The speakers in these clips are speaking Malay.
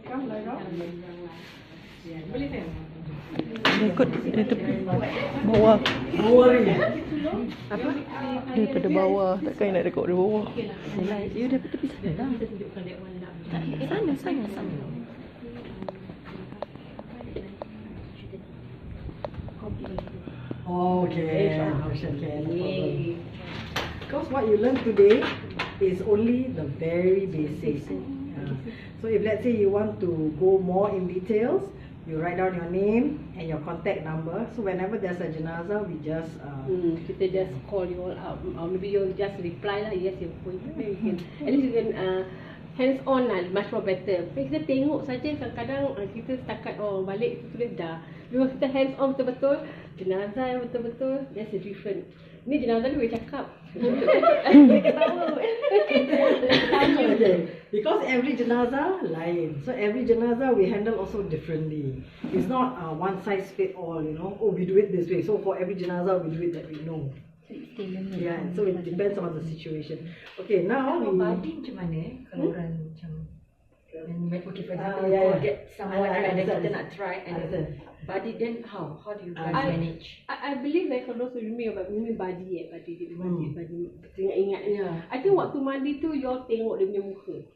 Come lie down. Ikut dia tepi bawah. Apa? Daripada bawah. Takkan nak rekod dari bawah. You daripada tepi sana lah. Sana. Okay. Because what you learn today is only the very basic. So if let's say you want to go more in details, you write down your name and your contact number. So whenever there's a jenazah, we just kita just call you all up, or maybe you just reply lah, yes you're going. Then you can, at least you can hands on lah, much more better. Kita tengok saja kadang-kadang kita setakat balik tulis dah. Bila kita hands on betul-betul, jenazah yang betul-betul, that's a different. Ni jenazah ni boleh cakap. Ketawa. Okay. Because every jenazah lain. So every jenazah we handle also differently. It's not one size fit all, you know. Oh, we do it this way. So for every jenazah we do it that we know. Yeah, so it depends on the situation. Okay, now Kalau badi macam mana kalau orang macam okay, for example, get someone and then kita nak try and then badi, then how do you guys manage? I believe that kalau you mean body, ingat. I think waktu mandi tu you all tengok dia punya muka.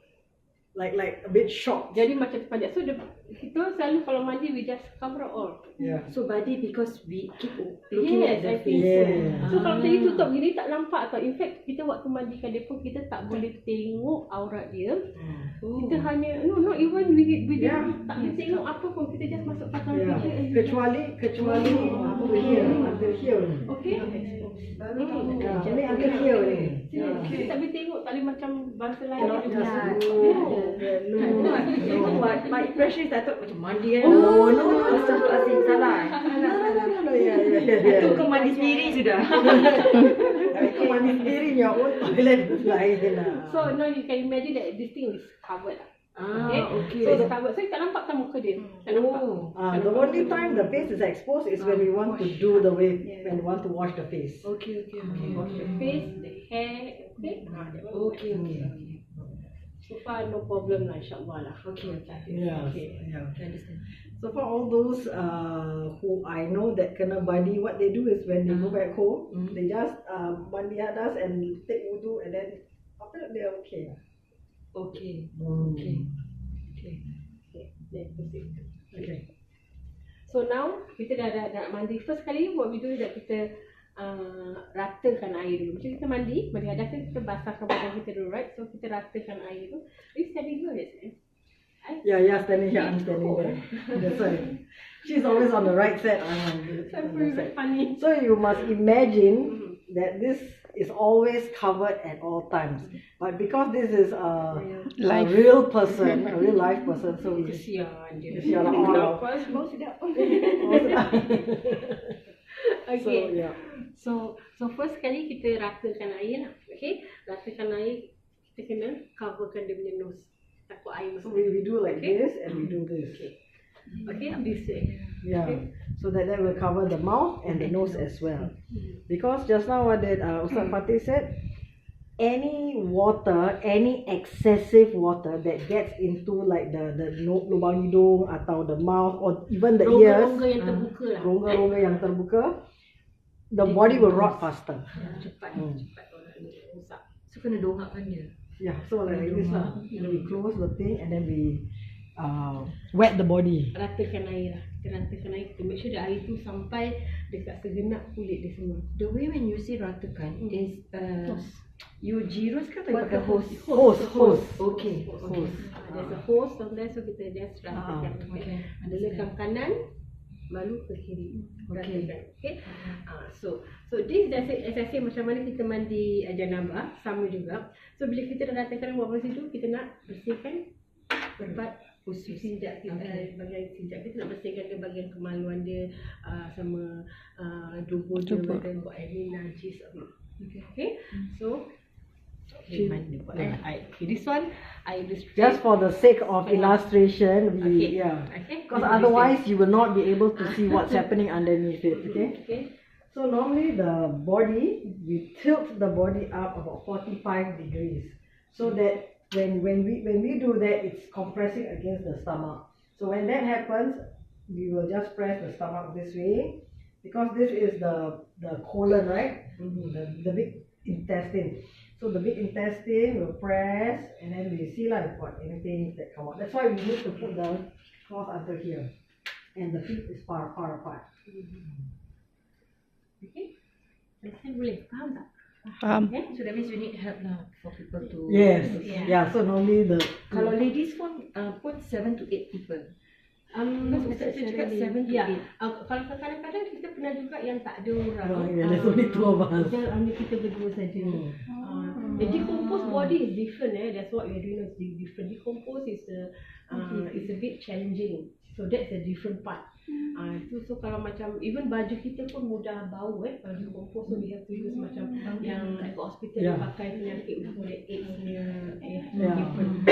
Like a bit shocked. Jadi macam terpanjat. So kita selalu kalau mandi we just cover all. Yeah. So body because we keep looking at the I think face. so kalau tadi tutup gini tak nampak tau. In fact kita waktu mandikan dia pun kita tak boleh tengok aurat dia. Kita hanya not even we tak boleh tengok apa pun, kita just masuk pasang picture. Kecuali until here. Okay. Jadi until here ni. Kita tak boleh tengok, tak boleh macam bangsa lain. No. My impression is I thought macam mandi kan. No. Astagfirullahaladzim, salah. Itu kau mandi sendiri sudah. Itu mandi sendiri your own toilet lain lah. So now you can imagine that this thing is covered lah. Okay. So it's covered. So you tak nampak kan muka dia. Tak nampak. The only time the face is exposed is when we want to do the way, when we want to wash the face. Okay. Wash the face, the hair, okay. Okay. So far no problem lah, insyaAllah lah. Okay. Yeah. Understand. So for all those who I know that kena badi, what they do is when they go back home, they just mandi hadas and take wudu, and then after that they are okay. Okay. Then proceed. Okay. So now kita dah mandi. First kali what we do is that kita ratakan air dulu. Macam kita mandi hadas kan kita basahkan badan kita dulu, right? So kita ratakan air tu. Ini standing here, Yeah, standing here, I'm standing there. That's why. She's always on the right side. I'm on the side. Funny. So you must imagine that this is always covered at all times. But because this is a real person, a real life person, so we Kesian dia. Kesian Allah. Bau sedap. Okay. So first kali kita ratakan air lah. Okay, ratakan air, kita kena coverkan dia punya nose. Takut air So masuk. we do like this and we do this. Okay, this way. Yeah. So that will cover the mouth and the nose as well. Because just now what did Ustaz Fatih said, any water, any excessive water that gets into like the lubang hidung atau the mouth or even the ears, Rongga yang terbuka lah. rongga yang terbuka, the body will rot faster. Cepat rosak. So kena dongakkan dia. Yeah, so like this lah. Then we close the thing and then we wet the body. Ratakan air lah. Kita ratakan air, kita make sure that air tu sampai dekat segenap kulit dia semua. The way when you say ratakan is you jirus ke atau pakai hose? Hose. Okay. There's a hose down there, so kita just ratakan. Okay. Ada lekam kanan, baru ke kiri. Okay. So this as I say, macam mana kita mandi janabah, sama juga. So bila kita dah ratakan buat bersih tu, kita nak bersihkan tempat khusus sinjak kita, bagian sinjak kita nak bersihkan ke bagian kemaluan dia, sama dubur dia, badan buat air najis. Okay. So this one I illustrate just for the sake of illustration, because otherwise you will not be able to see what's happening underneath it. Okay. So normally the body, we tilt the body up about 45 degrees so that when we do that, it's compressing against the stomach. So when that happens, we will just press the stomach this way, because this is the colon, right? The big intestine. So the big intestine will press, and then we see like what anything that come out. That's why we need to put the cloth under here, and the feet is far apart. Okay. Understand boleh? Faham tak? Faham. So that means you need help lah for people to. Yes. Yeah. Yeah. So normally the Kalau ladies pun 7 to 8 people. Because Ustaz cakap 7 to 8. Ya. Kalau kadang-kadang kita pernah juga yang tak ada orang. Oh, yeah, there's only two of us. Yang hanya kita berdua saja. The decomposed body is different. That's what we are doing is different. Decompose is a bit challenging. So that's a different part. So kalau macam even baju kita pun mudah bau kalau decompose, so we have to use macam yang kat hospital dia pakai penyakit for the AIDS punya different.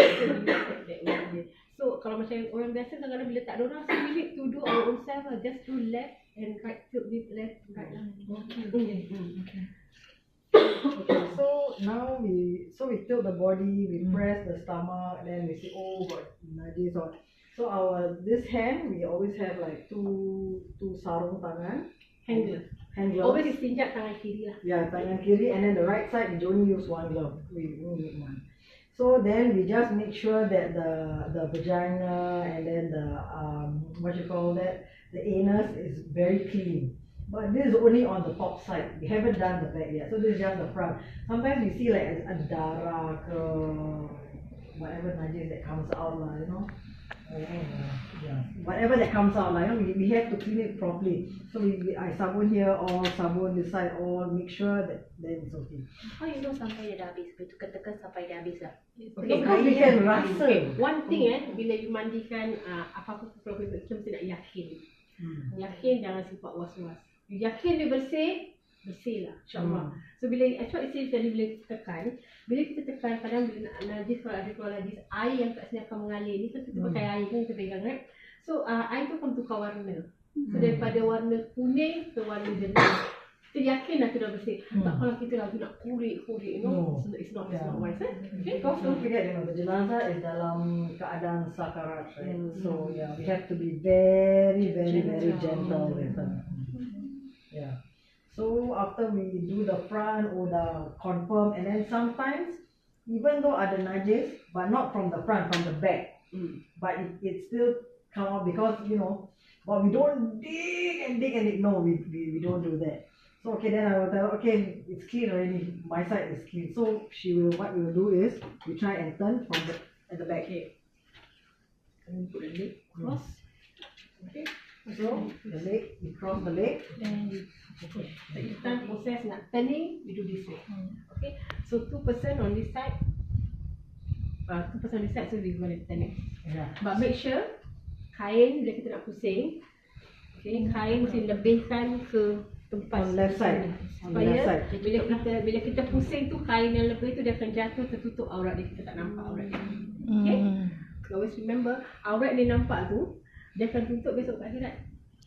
So kalau macam orang biasa kadang-kadang bila tak ada orang, so we need to do our own self lah. Just do left and right, tilt this left right lah. Okay. So now we tilt the body, we press the stomach, then we say, oh, got najis or. So this hand we always have like two sarung tangan, hand gloves. Always istinjak tangan kiri lah. Yeah, tangan kiri, and then the right side we only use one glove. We only need one. So then we just make sure that the vagina and then the the anus is very clean. But this is only on the top side. We haven't done the back yet. So this is just the front. Sometimes we see like a darah ke whatever najis that comes out lah, you know. Whatever that comes out lah, you know, we have to clean it properly. So I sabun here, all sabun this side, all make sure that then it's okay. How you know sampai dia dah habis? Betul tekan sampai dia habis lah. Okay, because we can rasa. One thing bila you mandikan apa-apa problem kita mesti nak yakin. Yakin, jangan simpan was-was. You yakin dia bersih lah, insyaAllah. So bila actually tadi bila kita tekan kadang bila nak najis, kalau ada keluar najis, air yang kat sini akan mengalir ni, kan kita pakai air kan, kita pegang right. So air tu akan tukar warna. So daripada warna kuning ke warna jernih, kita yakin dah tu dah bersih. Tak kalau kita lagi nak kurik, you know, it's not wise. Okay? Because don't forget, you know, the jenazah is dalam keadaan sakarat, right? So yeah, we have to be very gentle with her. Yeah. So after we do the front or the confirm, and then sometimes even though ada najis, but not from the front, from the back, but it still come out because, you know, but we don't dig and dig. No, we don't do that. So okay, then I will tell her, okay, it's clean already. My side is clean. So what we will do is we try and turn from at the back here. And put the leg cross. Okay. So the leg, we cross the leg. Then the time process nak turning, we do this way. Okay. So 2% on this side. 2% on this side, so we going to turn it. Yeah. But make sure kain bila kita nak pusing, okay, kain mesti lebihkan ke tempat On left side. On the left supaya side. bila kita pusing tu, kain yang lebih tu dia akan jatuh tertutup aurat dia, kita tak nampak aurat dia. Okay. Always remember, aurat dia nampak tu, dia akan tutup besok kat akhirat.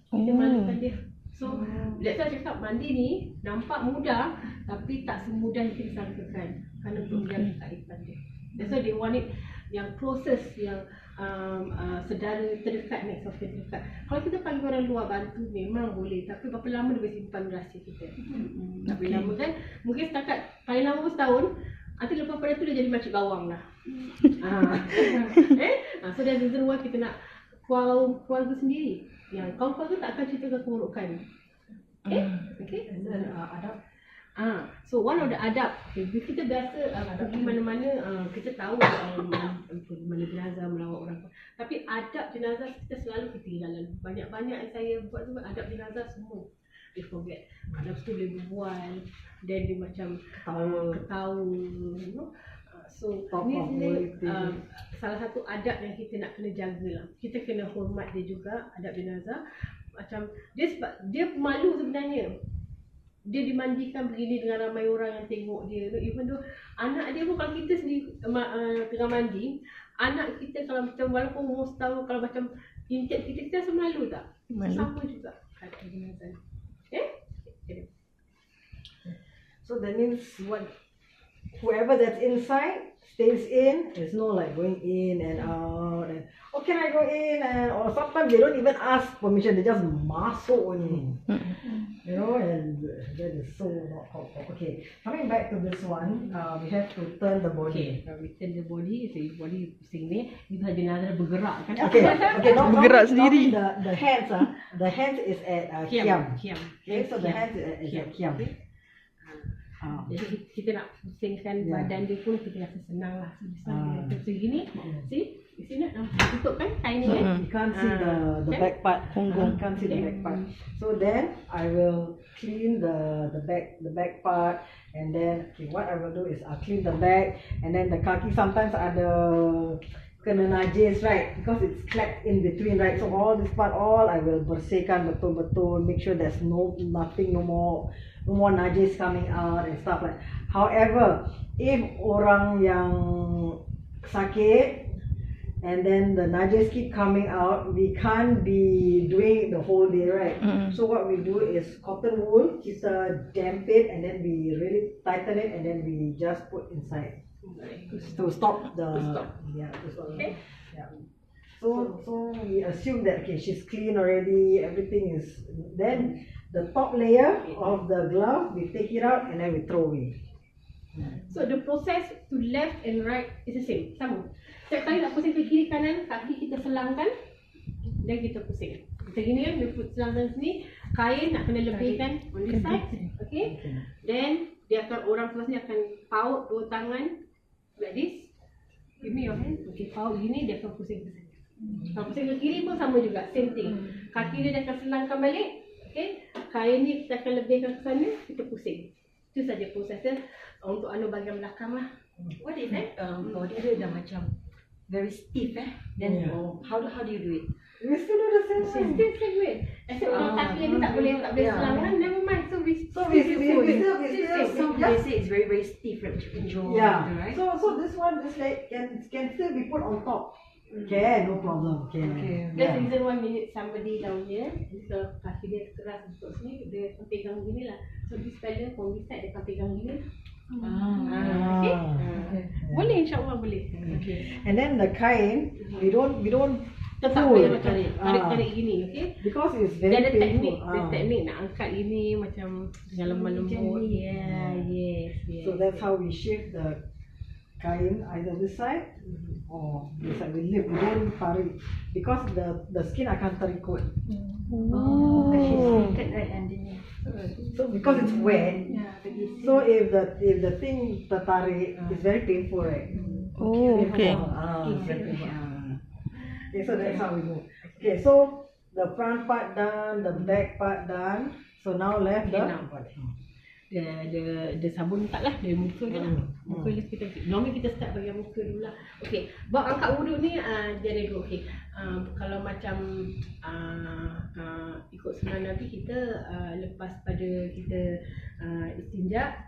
Kita malukan dia. So, that's why cakap mandi ni nampak mudah, tapi tak semudah yang kita sangkakan. Kerana untuk menjaga keaiban dia. That's why they want it yang closest, yang saudara terdekat, next of kin terdekat. Kalau kita panggil orang luar bantu memang boleh, tapi berapa lama dia boleh simpan rahsia kita? Tak boleh lama kan? Mungkin setakat paling lama setahun, nanti lepas pada tu dia jadi macam bawang lah. So that's the reason why kita nak keluarga sendiri. Yang kawan-kawan tu tak akan ceritakan keburukan. Okay? Adab. So one of the adab, kita biasa pergi mana-mana, kita tahu mana jenazah, melawat orang. Tapi adab jenazah kita selalu ketinggalan. Banyak-banyak yang saya buat tu adab jenazah semua they forget. Adab tu boleh berbual, then dia macam ketawa, you know. So ni salah satu adab yang kita nak kena jaga lah. Kita kena hormat dia juga, adab jenazah. Macam dia malu sebenarnya. Dia dimandikan begini dengan ramai orang yang tengok dia. Even though anak dia pun, kalau kita sendiri tengah mandi, anak kita kalau macam walaupun umur setahun, kalau macam intip kita rasa malu tak? Malu. Sama juga adab jenazah. Okay? So that means whoever that's inside stays in. There's no like going in and out and can I go in, and or sometimes they don't even ask permission, they just masuk only. You know, and that is so not helpful. Okay, coming back to this one, we have to turn the body. We turn the body, so body pusing ni, kita jenazah bergerak kan. Okay, Bergerak sendiri. The hands, the hands is at kiam. Kiam. Okay, so the hands is at kiam. Jadi kita nak pusingkan badan dia pun kita rasa senang lah. So, misalnya kita pusing gini, see? Di sini tutup kan kain ni kan? You can't see the back part. You can't see the back part. So then I will clean the back part, and then what I will do is I'll clean the back, and then the kaki sometimes ada kena najis, right? Because it's clapped in between, right? So all this part I will bersihkan betul-betul, make sure there's no more najis coming out and stuff like. However, if orang yang sakit and then the najis keep coming out, we can't be doing it the whole day, right? So what we do is cotton wool, kita damp it, and then we really tighten it, and then we just put inside to stop the okay. Yeah. So we assume that she's clean already, everything is. Then the top layer of the glove, we take it out and then we throw away. So the process to left and right is the same, sama. Setiap kali nak pusing ke kiri kanan, kaki kita selangkan dan kita pusing. Macam gini kan, dia selangkan sini, kain nak kena lebihkan on this side, okay? Then dia akan, orang sebelah akan paut dua tangan like this. Give me your hand. Okay, paut gini, dia akan pusing ke sana. Kalau pusing ke kiri pun sama juga, same thing. Kaki dia akan selangkan balik, okay? Kain ni kita akan lebihkan ke sana, kita pusing. Itu saja prosesnya untuk bahagian belakang lah. What if body dia dah macam very stiff then how do you do it? We still do the same way. Same way. Except kalau kaki ni tak boleh selang kan, never mind. So we still some they say it's very stiff, like jaw, right? So this leg can still be put on top. Okay, no problem. Okay. That's the reason why we need somebody down here. So kaki dia keras untuk sini, dia pegang gini lah. So this fella from this side dia akan pegang gini. Okay. Boleh, insyaAllah boleh. Okay. And then the kain, we don't tetap pull. boleh tarik gini, okay? Because it's very dia ada painful. teknik nak angkat gini macam dengan lemah lembut. Yes. So that's how we shift the kain, either this side or this side. We lift, we don't tarik, because the skin akan terikut. She's seated right underneath. So because it's wet, so if the thing tertarik, it's very painful, right? Okay. Okay, so that's how we do. Okay, so the front part done, the back part done. So now left the sabun tak lah, dari muka je lah. Muka je normally kita start bagian muka dulu lah. Okay, buat angkat wuduk ni dia ada dua. Okay, kalau macam ikut sunnah Nabi, kita lepas pada kita istinja,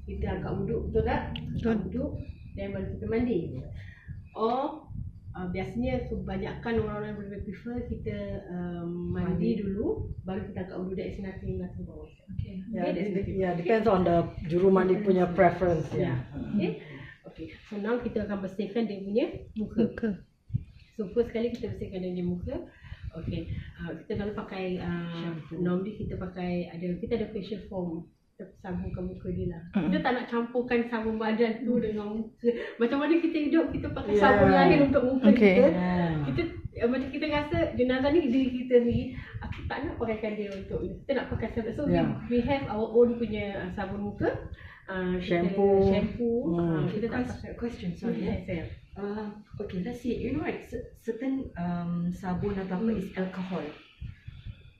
kita angkat wuduk, betul tak? Angkat wuduk dan baru kita mandi. Biasanya kebanyakan orang-orang yang prefer kita mandi dulu baru kita angkat wuduk. That is nothing wrong. Okay. Depends on the juru mandi punya preference. Okay. So now kita akan bersihkan dia punya muka. So first kali kita bersihkan dia punya muka. Okay. Kita selalu pakai normally kita ada facial foam. Kita sambungkan muka dia lah. Kita tak nak campurkan sabun badan tu dengan muka. Macam mana kita hidup, kita pakai sabun lain untuk muka kita. Macam kita rasa jenazah ni diri kita ni, aku tak nak pakaikan dia untuk ni. Kita nak pakai sabun. So we have our own punya sabun muka. Shampoo. Kita tak pakai. Question, sorry. Okay, let's see. You know right, certain sabun atau apa is alcohol.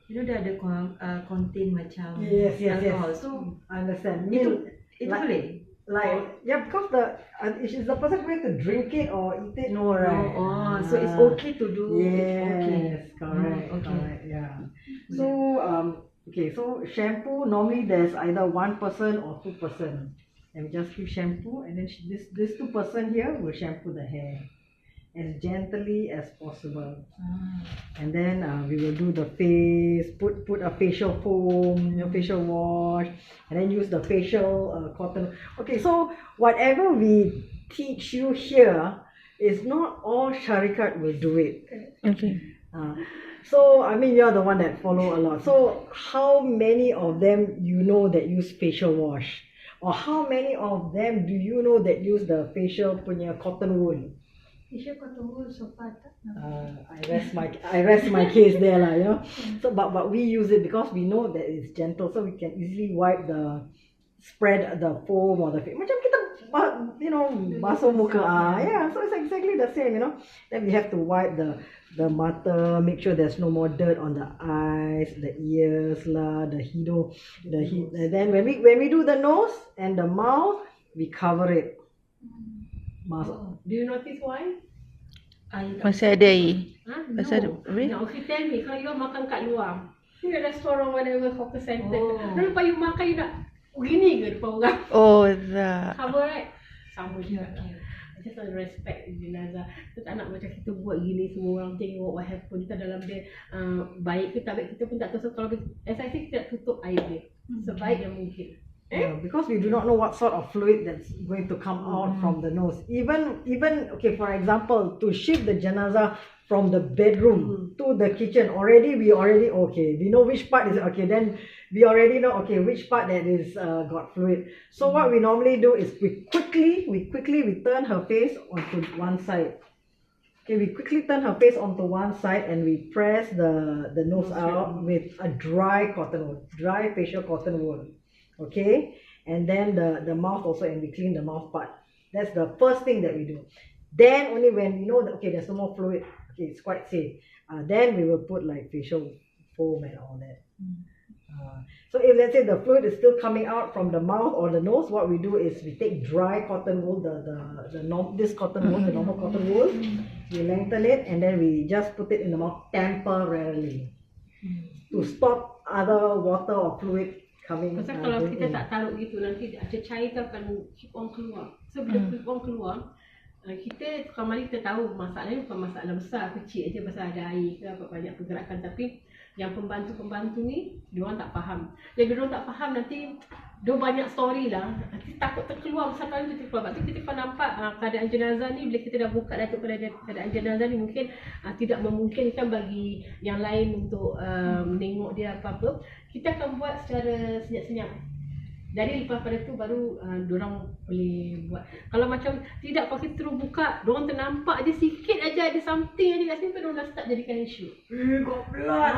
You know dia ada contain macam alcohol. Yes. So I understand. Itu boleh. Because is the person going to drink it or eat it? No, right? So it's okay to do. Yes, correct. Yeah. So so shampoo normally there's either one person or two person, and we just give shampoo, and then this two person here will shampoo the hair, as gently as possible. And then we will do the face, put a facial foam, facial wash, and then use the facial cotton. Okay, so whatever we teach you here is not all Syarikat will do it. Okay. So I mean, you're the one that follow a lot. So how many of them you know that use facial wash? Or how many of them do you know that use the facial punya cotton wool? Isya kau tunggu sofa tak? I rest my case there lah, you know. So but we use it because we know that it's gentle, so we can easily wipe spread the foam or the macam kita basuh muka yeah, so it's exactly the same, you know. Then we have to wipe the mata, make sure there's no more dirt on the eyes, the ears lah, the hidung, and then when we do the nose and the mouth, we cover it. Do you notice why? Masih ada air. No. Pasal ada weh? No, she tell me kalau you makan kat luar, you at restaurant whatever hawker center, lepas you makan you nak gini ke depan orang? Oh, tak. Cover right? Sama juga. I just want to respect jenazah. Kita tak nak macam kita buat gini semua orang tengok what happen. Kita dalam dia baik ke tak baik kita pun tak tahu. So kalau as I say kita nak tutup air dia sebaik yang mungkin. Yeah, because we do not know what sort of fluid that's going to come out from the nose. Even okay, for example, to shift the janazah from the bedroom to the kitchen, we already okay. We know which part is okay. Then we already know which part that is got fluid. So what we normally do is we quickly turn her face onto one side. Okay, we quickly turn her face onto one side and we press the nose out with a dry facial cotton wool. Okay, and then the mouth also, and we clean the mouth part. That's the first thing that we do. Then only when we know that there's no more fluid, it's quite safe, then we will put like facial foam and all that. So if let's say the fluid is still coming out from the mouth or the nose, what we do is we take dry cotton wool, this cotton wool, the normal cotton wool, we lengthen it and then we just put it in the mouth temporarily to stop other water or fluid coming. Pasal kalau kita tak taruh gitu nanti cair tu akan keep on keluar. So bila keep on keluar, kita kembali kita tahu masalahnya bukan masalah besar, kecil aja pasal ada air ke apa banyak pergerakan, tapi yang pembantu ni diorang tak faham. Jadi diorang tak faham nanti diorang banyak story lah. Nanti takut terkeluar besar kali tu terkeluar. Sebab tu kita kalau nampak keadaan jenazah ni, bila kita dah buka datuk keadaan jenazah ni mungkin tidak memungkinkan bagi yang lain untuk menengok dia apa-apa. Kita akan buat secara senyap-senyap. Jadi lepas pada tu baru diorang boleh buat. Kalau macam tidak, kalau kita terus buka, diorang ternampak je sikit aja ada something aja kat sini, diorang dah start jadikan isu. Got blood,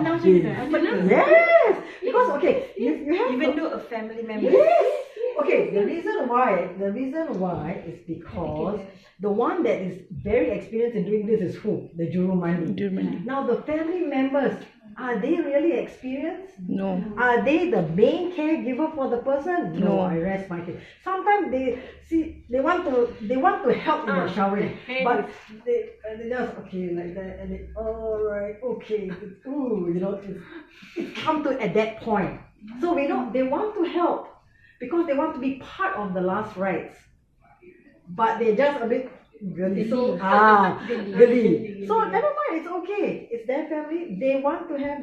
Pernah macam tu? Pernah? Yes, because you have Even though a family member. Yes. Okay, the reason why is because the one that is very experienced in doing this is who? The jurumandi. Now the family members, are they really experienced? No. Are they the main caregiver for the person? No, I rest my case. Sometimes they want to help in the showering, but they just like that, and they alright, okay, it's come to at that point. So we know they want to help because they want to be part of the last rites, but they just a bit geli. So never mind, it's okay. It's their family. They want to have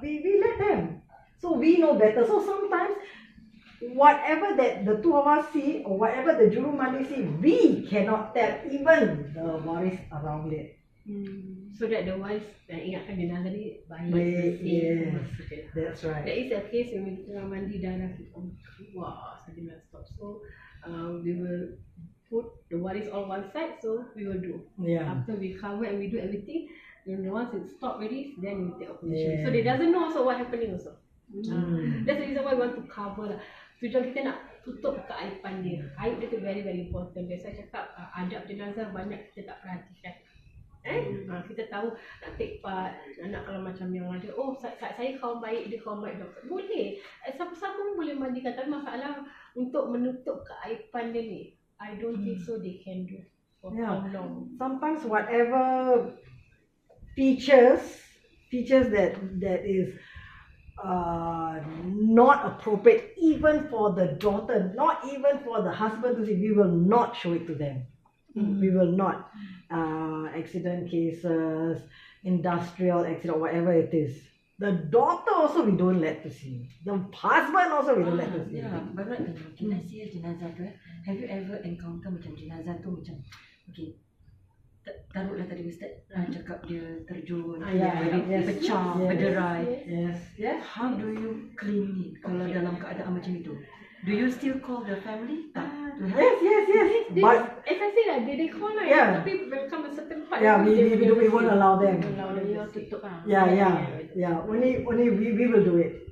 we let them. So we know better. So sometimes whatever that the two of us see or whatever the jurumandi see, we cannot tell even the waris around it. So that the waris ingatkan jenazah ni baik. Yes, that's right. There is a case when kita mandi darah kita keluar saja nak stop. So we will put the waris on one side, so we will do. Yeah. After we cover and we do everything, then once it stop already, then we take operation. So they doesn't know also what happening also. That's the reason why we want to cover lah. Tujuan kita nak tutup keaiban dia. Aib dia tu very very important. Biasa saya cakap adab jenazah banyak kita tak perhatikan. Kita tahu nak take part, nak kalau macam yang ada, saya kawan baik, dia kawan baik doktor. Boleh. Siapa-siapa pun boleh mandikan, tapi masalah untuk menutup keaiban dia ni, I don't think so they can do for how long. Sometimes whatever features that is not appropriate even for the daughter, not even for the husband to see. We will not show it to them. We will not. Accident cases, industrial accident, whatever it is. The daughter also we don't let to see. The husband also we don't let to see. Yeah, but right, okay, let's say jenazah tu, have you ever encounter macam jenazah tu macam, okay, taruhlah tadi Ustaz cakap dia terjun, pecah, berderai. Yes. How do you clean it kalau dalam keadaan macam itu? Do you still call the family? Tak. Yes. But as I say lah, they call lah. Yeah. Tapi when come a certain part, we won't allow them. Tutup lah. Yeah. Only we will do it.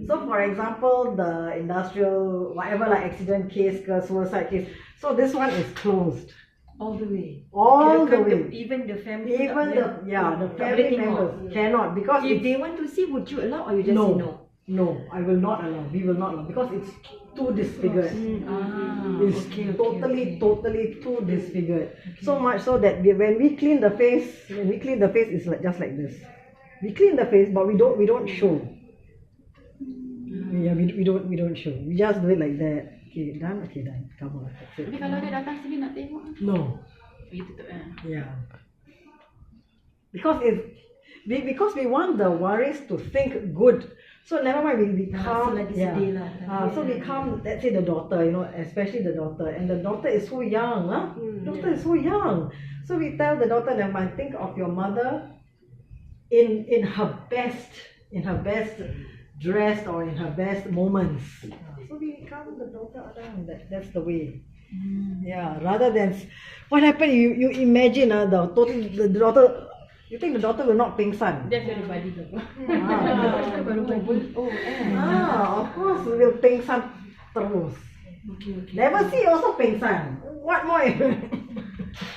So for example, the industrial whatever like accident case, suicide case. So this one is closed. All the way. All the way. Even the family. Even the family members cannot, because if they want to see, would you allow or you just say no? No, I will not allow. We will not allow because it's too disfigured. It's totally too disfigured. So much so that when we clean the face, it's like just like this. We clean the face, but we don't show. Yeah, we don't show. We just do it like that. Okay, done. Cover. That's it. Tapi kalau dia datang sini nak tengok, No. you tutup lah. Yeah. Because we want the waris to think good. So never mind, we come. So we come. Let's say the daughter, especially the daughter, and the daughter is so young. Daughter is so young. So we tell the daughter, never mind. Think of your mother in her best dressed or in her best moments. So we come the daughter around. That's the way. Yeah. Rather than what happened, you imagine the daughter. You think the daughter will not pingsan? That's everybody tu. Of course we will pingsan terus. Okay. Never see also pingsan. What more?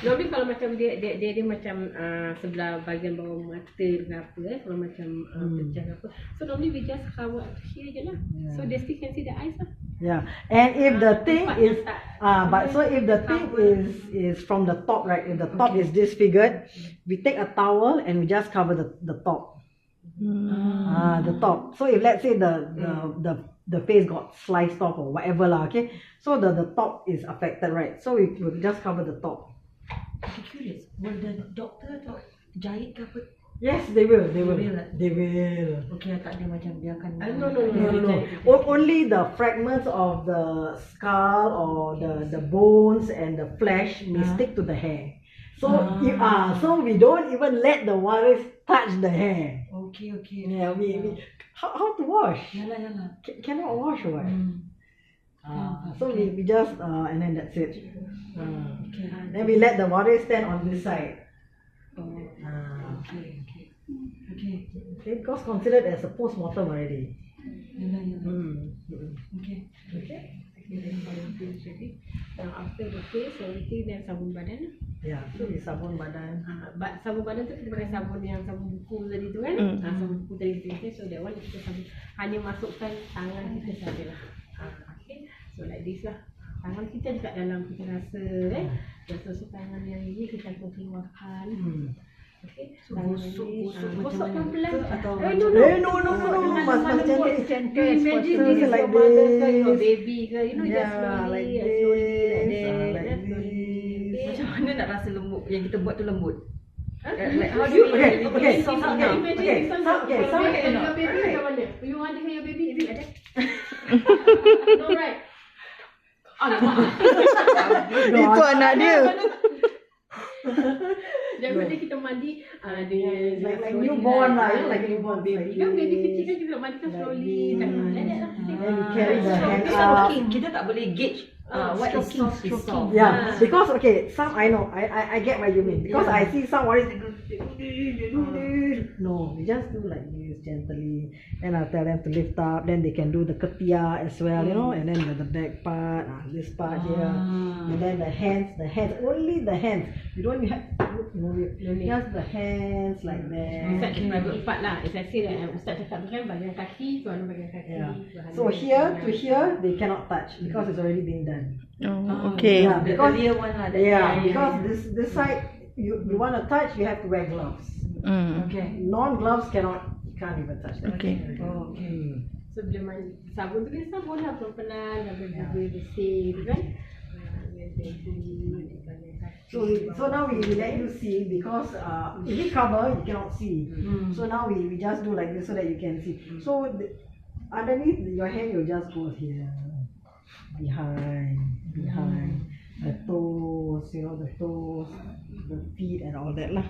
Normally kalau macam dia macam sebelah bahagian bawah mata ke apa kalau macam pecah ke apa. So normally we just cover up here je lah. So they still can see the eyes lah. Yeah, and if the thing is, if the thing is from the top, right? If the top is disfigured, we take a towel and we just cover the top. The top. So if let's say the face got sliced off or whatever lah, okay. So the top is affected, right? So we will just cover the top. I'm curious, will the doctor jahit ke apa? Yes, they will. They will. Okay, tak ada macam biarkan. No. Only the fragments of the skull or the bones and the flesh may stick to the hair. So so we don't even let the waris touch the hair. Okay. Yeah, we how to wash? Yalah. Cannot wash or what? So we just and then that's it. Then we let the waris stand on this side. Okay, because considered as a post-mortem already. Okay. Now after the face, everything then sabun badan. Yeah, so we sabun badan. Sabun badan tu kita pakai sabun yang sabun buku tadi tu kan. Sabun buku tadi tu. So that one kita sabun hanya masukkan tangan kita sajalah. Okay. So like this lah. Tangan kita dekat dalam kita rasa so tangan yang ini kita akan keluarkan. Okay. So gosok pelan-pelan atau no. Mas cantik. Imagine this is like your mother ke this. your baby ke. Just slowly like like this. macam mana nak rasa lembut yang kita buat tu lembut? Like how do you Okay. Your baby macam mana? You want to hear your baby? Is it like that? No, right? Itu anak dia. Daripada kita mandi like newborn lah, like newborn baby. Kan baby kecil kan kita nak mandikan slowly. Like that lah. Then we carry the hand It's up. okay. Kita tak boleh gauge what is soft. Yeah, because some I know, I get what you mean. Because I see some warriors they do this. No, we just do like this gently. Then I'll tell them to lift up. Then they can do the ketia as well, and then the back part, this part here, and then the hands, only the hands. You don't have, just the hands like that. Ustaz private part lah. As I say that Ustaz cakap kan bahagian kaki, tuan bahagian kaki. Yeah. So here to here they cannot touch because it's already been done. Oh, okay. Yeah, because Yeah, because this side you want to touch, you have to wear gloves. Mm. Okay, non-gloves cannot can't even touch that. Okay. Oh, okay. So bila sabun tu kita sabun lah pelan-pelan, dah bersih gitu kan. So now we let you see because if we cover you cannot see. So now we just do like this so that you can see. So underneath your hand you just go here, behind the toes, the toes, the feet and all that lah.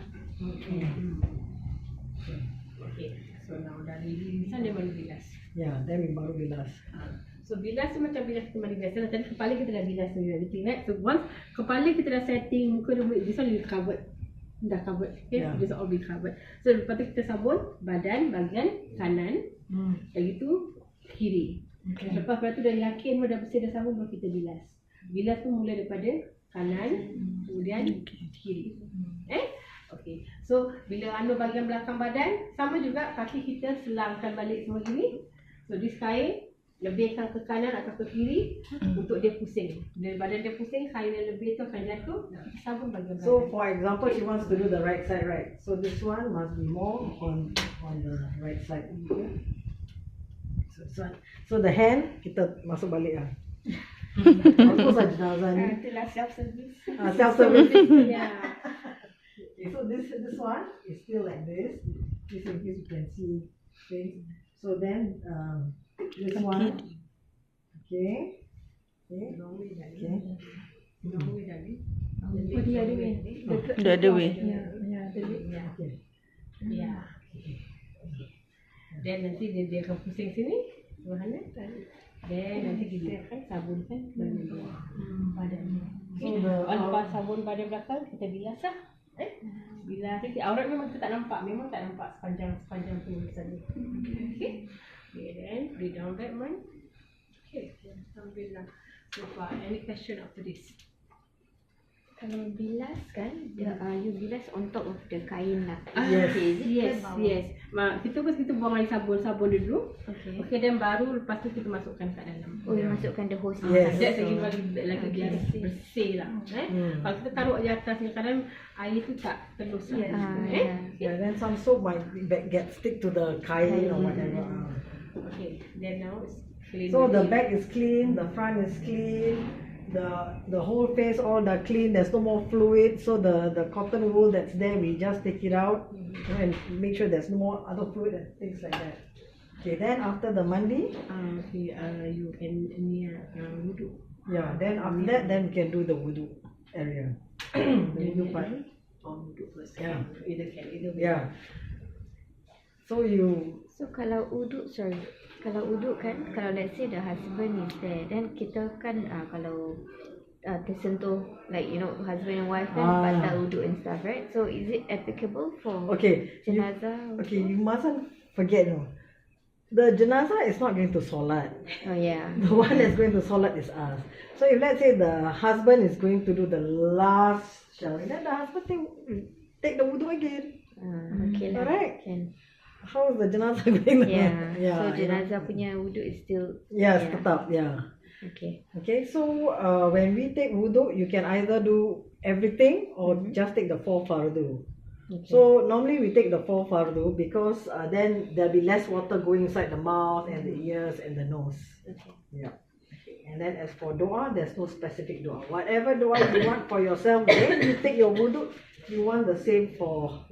Okay. So now dari lisan dia baru bilas. Yeah, then we baru bilas. So bilas tu macam bilas kita mandi biasa lah. Tadi kepala kita dah bilas sendiri, everything right? So once kepala kita dah setting, muka dah this one is covered. Dah covered. Okay, Yeah. this all be covered. So lepas tu kita sabun badan bahagian kanan, lagi tu kiri. Okay. Lepas tu dah yakin pun dah bersih dah sabun, baru kita bilas. Bilas tu mula daripada kanan, kemudian kiri. Okay. So bila bahagian belakang badan, sama juga kaki kita selangkan balik semua gini. So this kain lebihkan ke kanan atau ke kiri untuk dia pusing. Bila badan dia pusing, kain yang lebih tu akan jatuh, kita sabun bahagian badan. So for example, she wants to do the right side, right? So this one must be more on the right side. Okay. So this one. So the hand kita masuk balik lah. Apa saja jenazah ni? Itulah self-service. Self-service. Yeah. Okay, so this one is still like this. This in case you can see things. So then this one. Okay. Okay. Oh, dia ada way. Dah ada way. Okay. Ya. Dan nanti dia akan pusing sini, mana? Dan nanti kita akan sabunkan badan. So the Lepas sabun badan belakang, kita bilas lah. Bilas. Aurat memang kita tak nampak, sepanjang tu saja. Okay. Okay, then breathe down that one. Okay, alhamdulillah. So far, any question after this? Kalau bilas kan, you bilas on top of the kain lah. Yes. Okay, is it Yes, ke bawah? yes. Kita buang air sabun dulu. Okay. Okay, dan baru lepas tu kita masukkan kat dalam. Oh, you masukkan the hose. Yes. That's lagi biar Okay. bersih lah. Kalau kita taruh di atas ni, kadang air tu tak terus lah. Yeah. yeah, then some soap might get stick to the kain or whatever. Okay, then now it's clean. So the back is clean, the front is clean, the whole face all the clean. There's no more fluid. So the cotton wool that's there, we just take it out and make sure there's no more other fluid and things like that. Okay, then after the mandi, you can wudu. yeah, then after that, then we can do the wudu area. The wudu part. Wudu first. Yeah. Either way. Yeah. So So kalau uduk kan, kalau let's say the husband is there, then kita kan kalau tersentuh, like husband and wife kan batal uduk and stuff, right? So is it applicable for jenazah? You mustn't forget, the jenazah is not going to solat. Oh yeah. The one that's going to solat is us. So if let's say the husband is going to do the last shower, then the husband take the wudu again. Okay lah. Alright. Can. How is the jenazah going to? So jenazah punya wudu is still. Yes, tetap, yeah. Okay. Okay, so when we take wudu, you can either do everything or just take the 4 fardu. Okay. So normally we take the 4 fardu because then there'll be less water going inside the mouth and the ears and the nose. Okay. Yeah. And then as for dua, there's no specific dua. Whatever dua you want for yourself, then you take your wudu, you want the same for,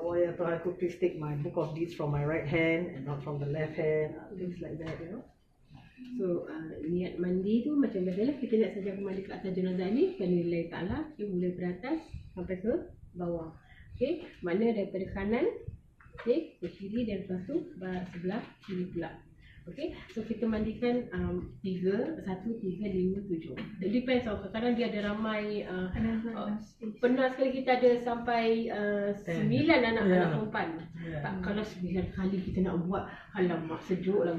oh yeah, Tuhanku, please take my book of deeds from my right hand and not from the left hand, things like that, So niat mandi tu macam biasalah, kita nak saja mandi kat atas jenazah ni, kerana lillahi ta'ala, dia mulai dari atas sampai ke bawah. Okay, mana daripada kanan, okay, ke kiri dan lepas tu sebelah kiri pula. Okay, so kita mandikan 3, 1, 3, 5, 7. It depends on, kadang dia ada ramai, pernah sekali kita ada sampai 9 anak-anak perempuan. Tak, kalau 9 kali kita nak buat, alamak sejuk lah.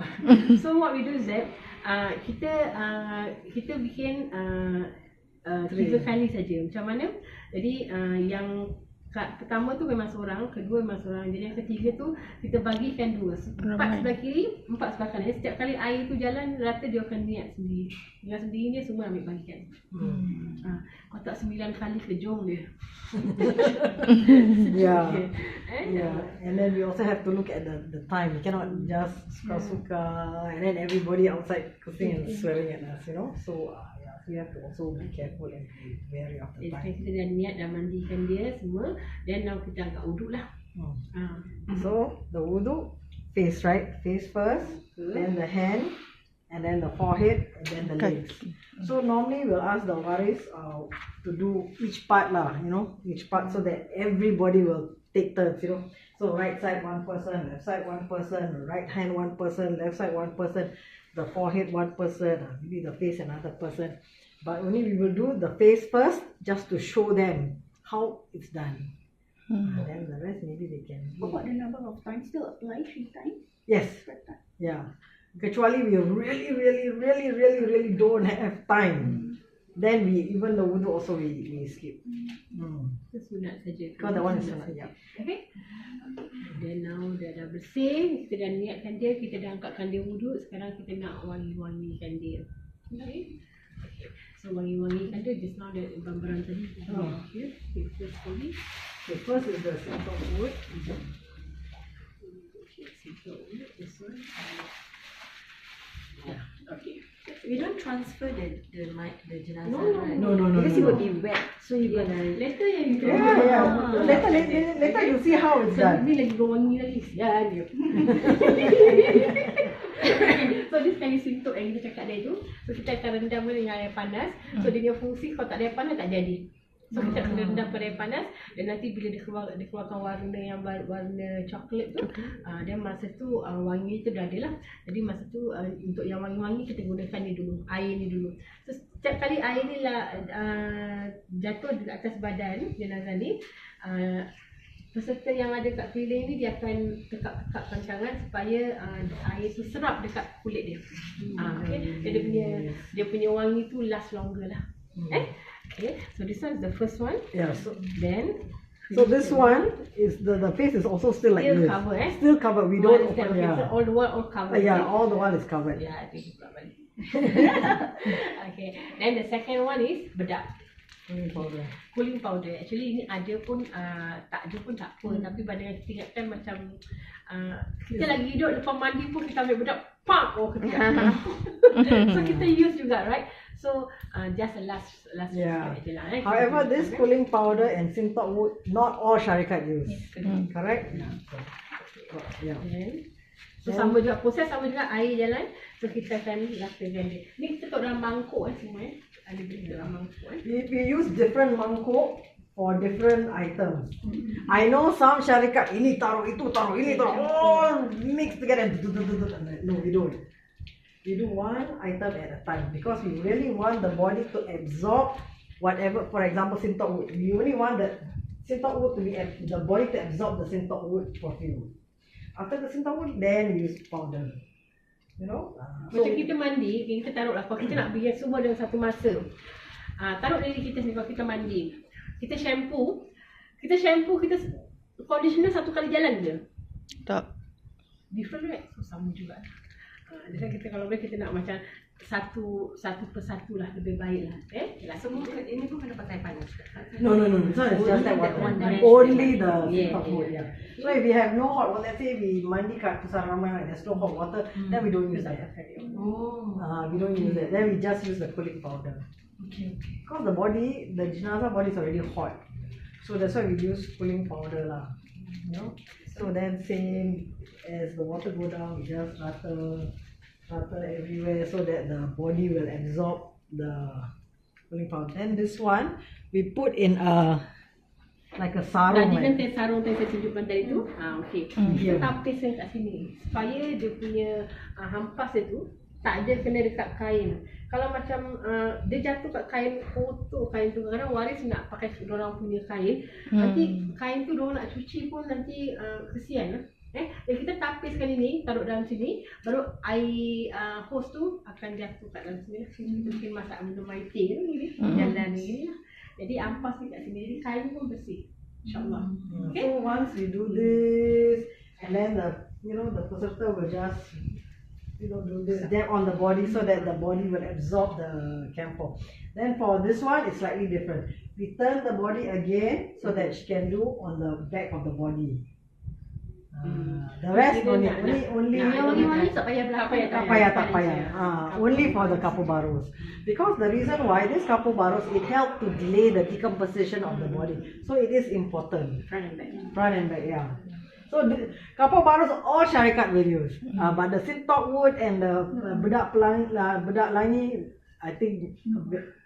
So what we do is that kita bikin 3 kali saja. Macam mana? Jadi yang pertama tu memang seorang, kedua memang seorang. Jadi yang ketiga tu kita bagikan dua. Empat sebelah kiri, empat sebelah kanan. Setiap kali air tu jalan rata dia akan niat sendiri. Dengan sendiri dia semua ambil bagikan. Kau tak 9 kali kejong dia. Yeah. Yeah. And then we also have to look at the time. We cannot just suka-suka and then everybody outside cursing and swearing at us, you know. So yeah, we have to also be careful and be wary of the Jadi time. kita dah niat dah mandikan dia semua. Then now kita angkat uduk lah. So the wudu, face, right? Face first, then the hand, and then the forehead, and then the legs. So normally we'll ask the waris to do each part lah, you know, each part so that everybody will take turns, you know. So right side one person, left side one person, right hand one person, left side one person, the forehead one person, maybe the face another person. But only we will do the face first just to show them how it's done. And then the rest maybe they can. But what the number of times still apply 3 times? Yes. Per time. Yeah. Kecuali we really don't have time. Then we even the wudu also we skip. Itu sunat saja. Because that one is sunat. Yeah. Okay. Then now dah bersih, kita dah niatkan dia, kita dah angkatkan dia wuduk. Sekarang kita nak wangi-wangikan dia. Okay. So wangi-wangikan dia just now the gambaran tadi. Okay. First kali. The first is the simple wood. Simple wood. This one. Okay. We don't transfer the jenazah, right? No. Because it would be wet. So you Yeah. gonna Later yang you Later you see how it's done. Ni lagi berwangi lagi. Sian dia. So this kali sintuk yang kita cakap tadi tu. So kita akan rendam dia dengan air panas. So dia punya fungsi kalau tak ada air panas tak jadi. So kita kena rendam pada air panas dan nanti bila dia keluarkan warna yang warna coklat tu, dan masa tu wangi tu dah ada lah. Jadi masa tu untuk yang wangi-wangi kita gunakan ni dulu, air ni dulu. So setiap kali air ni lah jatuh di atas badan jenazah ni, peserta yang ada kat keliling ni dia akan tekap-tekapkan tangan supaya air tu serap dekat kulit dia. Okay. Dia punya wangi tu last longer lah. Okay, so this one is the first one. Yeah. Then So this one is the face is also still like still this. cover, Still covered. We don't One is open. okay, so Yeah. all the one all covered. Yeah. All the one is covered. Yeah, I think buka balik. Okay, then the second one is bedak. Cooling powder. Actually ini ada pun tak ada pun tak apa. Tapi pada yang kita ingatkan macam kita lagi hidup lepas mandi pun kita ambil bedak, pak, kejap. So kita use juga, right? So just a last Yeah. je lah. However, this cooling powder and sintok wood, not all syarikat use. Correct? Yeah. So sama juga, proses sama juga, air jalan. So kita akan ratakan dia. Ni kita taruh dalam mangkuk semua Ada benda dalam mangkuk We use different mangkuk for different items. I know some syarikat ini taruh itu, taruh ini, taruh all mix together. No, we don't. We do one item at a time because we really want the body to absorb whatever. For example, sintok wood. We only want the sintok wood to be the body to absorb the sintok wood for you. After the sintok wood, then we use powder. You know. Macam kita mandi, kita taruhlah kalau kita nak biar semua dalam satu masa. Taruh diri kita sendiri kalau kita mandi. Kita shampoo, kita conditioner satu kali jalan je. Tak. Different, right? So sama juga. Jadi kita kalau boleh kita nak macam satu persatu lah, lebih baik lah. semua ini pun kena pakai panas. No. It's not just that one. Only the sintok wood. Yeah. So if we have no hot water, let's say we mandi kat Pusat Ramai, right, there's no hot water, then we don't use that. We don't use that. Then we just use the cooling powder. Okay. Because the jenazah body is already hot, so that's why we use cooling powder lah. You know. So then same as the water go down, we just rata everywhere so that the body will absorb the cooling powder. Then this one we put in like a sarung. Tadi kan Like. sarung yang saya tunjukkan tadi tu. Okey. Kita tapis kat sini supaya dia punya hampas dia tu tak ada kena dekat kain. Kalau macam dia jatuh kat kain kotor, kain tu kadang waris nak pakai dorang punya kain. Nanti kain tu dorang nak cuci pun nanti kesian lah. Jadi kita tapiskan ini, taruh dalam sini, baru air hose tu akan jatuh kat dalam sini. Kita mungkin masak minum air teh ni, jalan ni lah. Jadi ampas ni kat sini, jadi kain pun bersih. InsyaAllah. So once we do this, and then the peserta will just do this dab on the body so that the body will absorb the camphor. Then for this one, it's slightly different. We turn the body again so that she can do on the back of the body. The rest only. Tak payah Tak payah. Only for the couple barus. Because the reason why this couple barus, it helps to delay the decomposition of the body. So it is important. Front and back. Yeah. So the couple barus all syarikat will use. But the sintok wood and the bedak laini, I think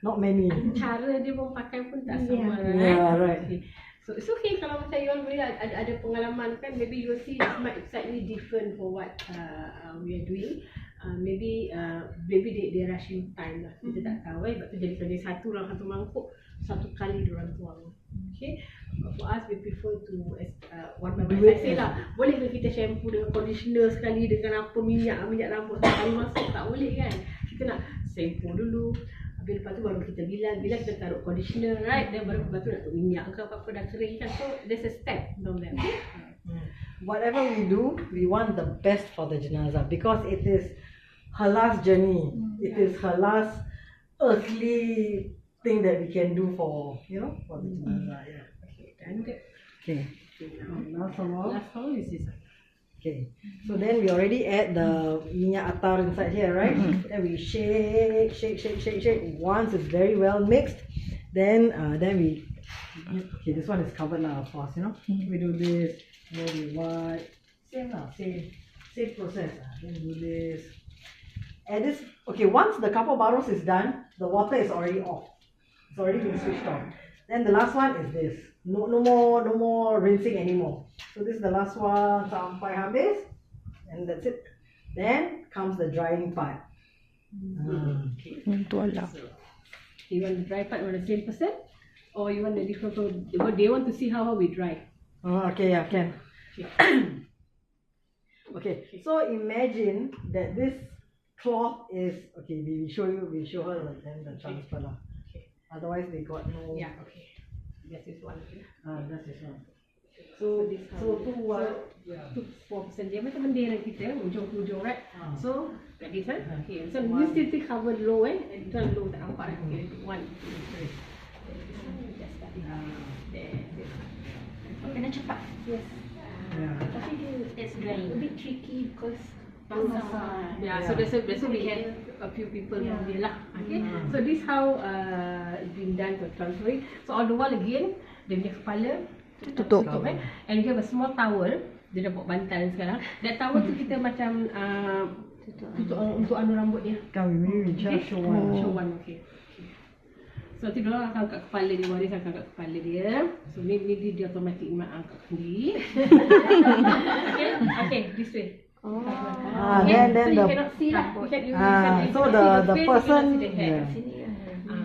not many. Cara dia pun pakai pun tak sama. Yeah, right. Okay. So it's okay kalau macam you all boleh ada pengalaman kan, maybe you will see it might slightly different for what we are doing. Maybe they rushing time lah. Kita tak tahu sebab tu jadi satu orang satu mangkuk, satu kali diorang tuang. Okay. For us we prefer to one by one. Saya say lah, boleh ke kita shampoo dengan conditioner sekali dengan apa minyak rambut sekali masuk? Tak boleh kan. Kita nak shampoo dulu. Lepas tu baru kita bilas kita taruh conditioner, right? Dan baru lepas tu nak taruh minyak ke apa-apa dah kering kan. So there's a step from that. Whatever we do, we want the best for the jenazah because it is her last journey. It is her last earthly thing that we can do for for the jenazah. Yeah. Okay, done that. Okay. Last one. Last one is this one. Okay, so then we already add the minyak atar inside here, right? Then we shake. Once it's very well mixed, then we this one is covered now, of course, We do this, then we wipe. Same process. Then do this. And this, okay, once the couple barus is done, the water is already off. It's already been switched off. Then the last one is this. No more rinsing anymore. So this is the last one sampai habis, and that's it. Then comes the drying part. So, you want the dry part on the same person, or you want the different? They want to see how we dry. Okay, yeah, can. Okay. Okay, so imagine that this cloth is okay. We show her then the transfer lah. Okay. Otherwise they got no. Yeah. Okay. That's this one. That's this one. So two what? Yeah. 4% dia macam bendera kita ujung ke ujung, right? So like this one. Okay. So you still cover low and this one low tak nampak. Okay. 1, 2, 3. Just start it. There. Kena cepat. Yes. Yeah. Tapi dia That's drying. a bit tricky because Yeah, so that's why we have a few people from there lah. Okay, so this how it's been done for transferring. So all the while again, dia punya kepala Tutup. And we have a small towel. Dia dah buat bantal sekarang. That towel tu kita macam tutup untuk anu rambut dia. Can we just show one? Show one, okay. So nanti diorang akan angkat kepala dia, waris akan angkat kepala dia. So ni dia automatic angkat sendiri. Okay, this way. Then so you the cannot see lah. You can so see the face, person you cannot see the hair.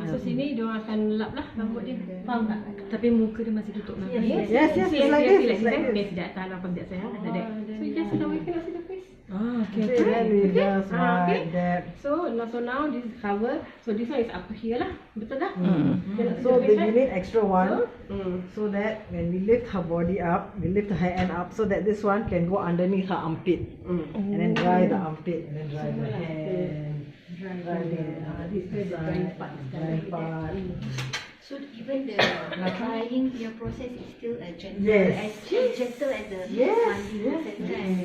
So sini dia akan lap lah rambut dia. Faham tak? Tapi muka dia masih tutup lagi. Yes, it's like this. It's like this. Sekejap tahan apa sekejap sayang. Like that. So you just now you cannot see the face. Okay. Then we just wipe that. So now this is cover. So this one is up here lah. Betul tak? So we need extra one so that when we lift her body up, we lift her hand up so that this one can go underneath her armpit and then dry the armpit and then dry the hand. Dry this is the drying part. so even the drying your process is still a gentle Yes. as gentle as the mandi process kan.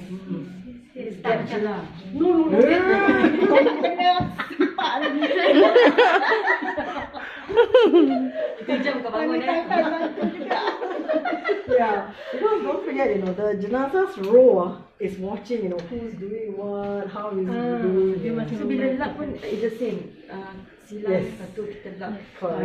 It's tak macam lah. No. Kejam kau bangun Yeah, because don't forget, the jenazah's row is watching, who's doing what, how is he doing. Dia macam So bila lap pun it's the same. Silang Yes. lepas tu kita lap.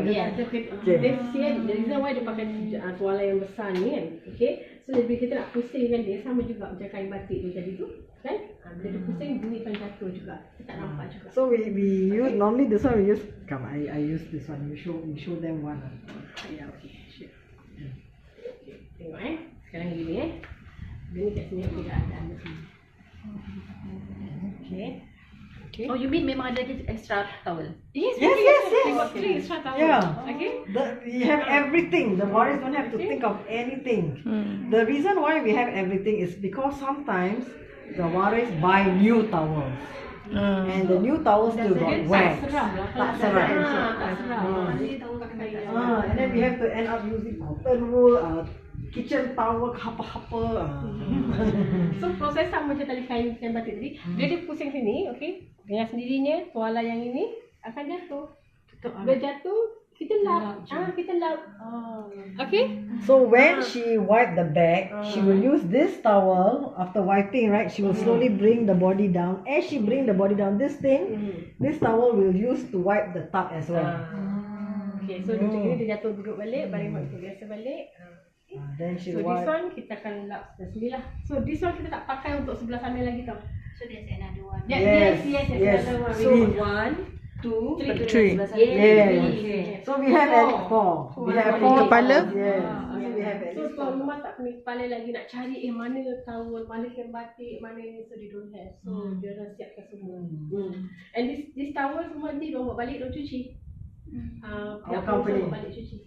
Yeah, okay. Dia the reason why dia pakai tuala yang besar ni kan. Okay. So bila kita nak pusingkan dia sama juga macam kain batik tu tadi tu, kan? Bila dia pusing bunyi akan jatuh juga. Kita tak nampak juga. So we use normally this one we use. Come, I use this one. We show them one. Yeah, okay. Sure. Tengok sekarang gini Dia ni kat sini aku dah ada sini. Okay. Okay. Oh, you mean memang ada lagi extra towel? Yes, Yes, yes, yes. We got 3 extra towels. Yeah. Okay. We have everything. The warriors don't have to think of anything. The reason why we have everything is because sometimes the warriors buy new towels. And the new towels still got wax. Tak seram. Tak seram. Jadi tahu pakai And then we have to end up using cotton wool, kitchen towel, apa-apa. So proses sama macam tadi kain batik tadi. Dia pusing sini, okay. Dengan sendirinya tuala yang ini akan jatuh. Dia jatuh, kita lap. Kita lap. Okay. So when she wipe the back, she will use this towel. After wiping, right, she will slowly bring the body down. As she bring the body down, this towel will use to wipe the tub as well. Okay, so macam ni dia jatuh duduk balik, balik waktu biasa balik. Then she So this wipe. one kita akan lap sebelah sini lah. So this one kita tak pakai untuk sebelah sana lagi tau. So there's another one. Yes. Another one. So 1, 2, 3. yes. So we have at 4. We have 4 Kepala? towels, yes. So we have at So least tuan 4. rumah tak kena kepala lagi nak cari mana towel, mana kain batik, mana ni, so they don't have. So dia dah siapkan semua. And this towel semua nanti diorang bawa balik, diorang cuci. Pihak company. bawa balik cuci.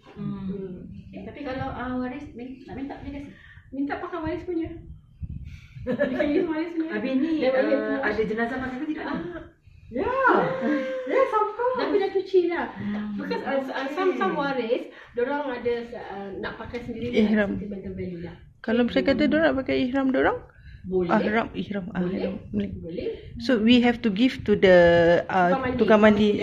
Tapi kalau waris nak minta boleh kasi. Minta pakai waris punya. Dia use waris punya. Habis ni Dia boleh ada jenazah pakai ke tidak? Yeah. Yes, of course. Tapi dah cuci lah. Because some waris, diorang ada nak pakai sendiri Ihram. sentimental value lah. Kalau saya kata diorang nak pakai ihram diorang? Boleh. Ihram. Boleh. Boleh. Boleh. So we have to give to the tukang mandi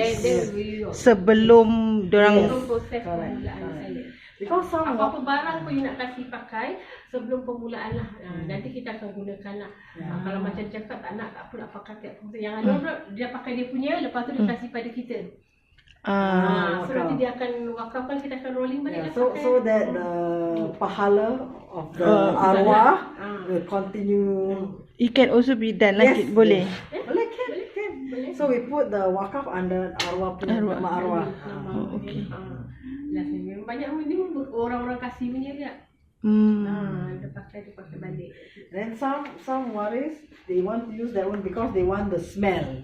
sebelum diorang. Sebelum proses permulaan saya. Because some Apa-apa barang pun you nak kasih pakai sebelum permulaan lah. Nanti kita akan gunakan lah. Kalau macam cakap tak nak, tak apa nak pakai tiap proses. Yang ada dia pakai dia punya, lepas tu dia kasih pada kita. So nanti dia akan wakafkan, kita akan rolling balik lah. so that the pahala of the arwah will continue. It can also be done like Yes, it boleh. Boleh, can. So we put the wakaf under arwah punya nama arwah. Okay. Memang banyak ni orang-orang kasih punya dia. Dia pakai balik. Then some waris they want to use that one because they want the smell.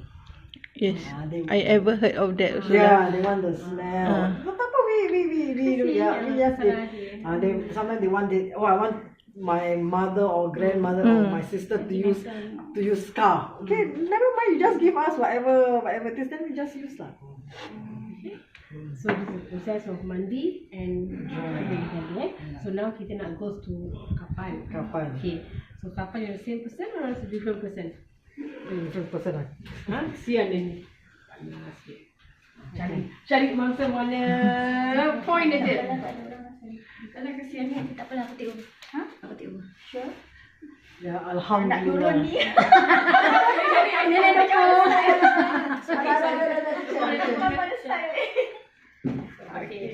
Yes. I ever heard of that also. Yeah, they want the smell. But apa we do just they sometimes they want it. Oh, I want my mother or grandmother or my sister to use scarf. Okay, never mind. You just give us whatever it is, then we just use lah. So this is the process of mandi and so now kita nak go to kapan. Okay. So kapan you're the same person or a different person? Different person lah. Kesian dia ni. Panas sikit. Cari mangsa mana point aja. Kalau kesian ni tak apalah aku tengok. Aku tengok. Sure. Ya, alhamdulillah. Nenek doko. Okay.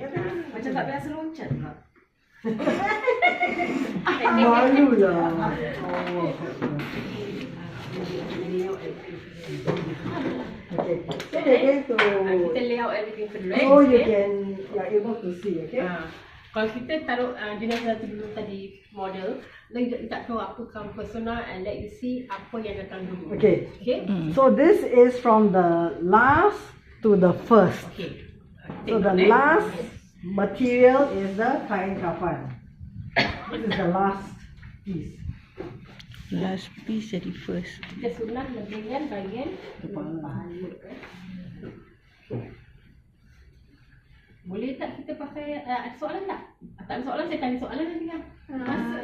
Macam tak biasa loncat pula. Malu lah. Okay, so we're going to. Kita lay out everything for the rest. So you are able to see, okay? Kalau kita taruh jenazah tu dulu tadi model, lagi tak tahu apa come first. So now I let you see apa yang datang dulu. Okay. Okay. So this is from the last to the first. Okay. So the last material is the kain kafan. This is the last piece. Last piece jadi first. Kita sunat dengan bahagian Kepala. Boleh tak kita pakai ada soalan tak? Tak ada soalan, saya tanya soalan nanti kan.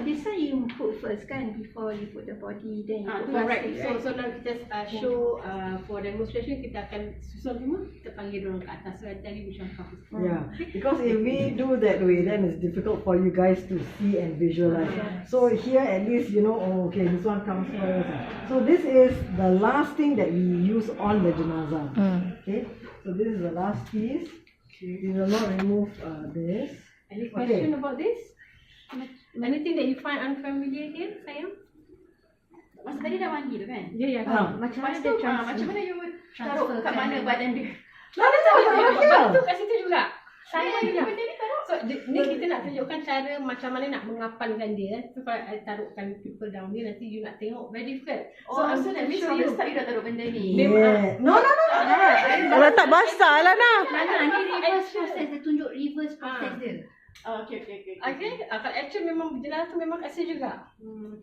This one you put first kan before you put the body, then you put Right. plastic, So now kita show for demonstration, kita akan susun semua, kita panggil orang ke atas. So I tell you which one comes first. Yeah, because if we do that way, then it's difficult for you guys to see and visualize. So here at least you know, oh, okay, this one comes first. So this is the last thing that we use on the jenazah. Okay, so this is the last piece. We will not remove this. Any question about this? Anything that you find unfamiliar here, sayang? Masa tadi dah mandi tu kan? Ya. macam mana Lepas dia tu macam mana you taruh kat mana badan dia? Baru tu kat situ juga. Saya juga. So So ni kita nak tunjukkan cara macam mana nak mengapalkan dia. So kalau I taruhkan people down ni, nanti you nak tengok very difficult. So that means from the start you dah taruh benda ni. Yeah. No. Kalau tak basah lah nak. Ni reverse process. Saya tunjuk reverse process dia. Okay. Kalau actually memang jenazah tu memang kasih juga.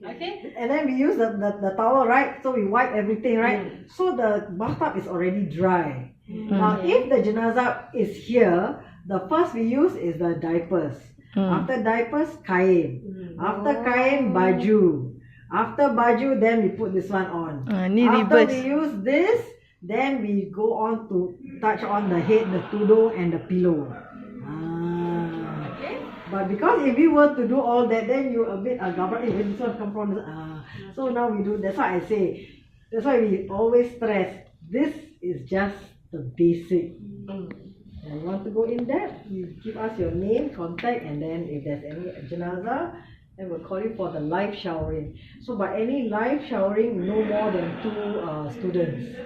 Okay. And then we use the towel, right? So we wipe everything, right? So the bathtub is already dry. Now, if the jenazah is here, the first we use is the diapers. After diapers, kain. After kain, baju. After baju, then we put this one on. Ni After reverse. we use this, then we go on to touch on the head, the tudung, and the pillow. But because if we were to do all that, then you a bit gabrak. Where this one come from? So now we do. That's why I say. That's why we always stress. This is just the basic. And you want to go in depth, you give us your name, contact, and then if there's any jenazah, then we'll call you for the live showering. So by any live showering, no more than 2 students,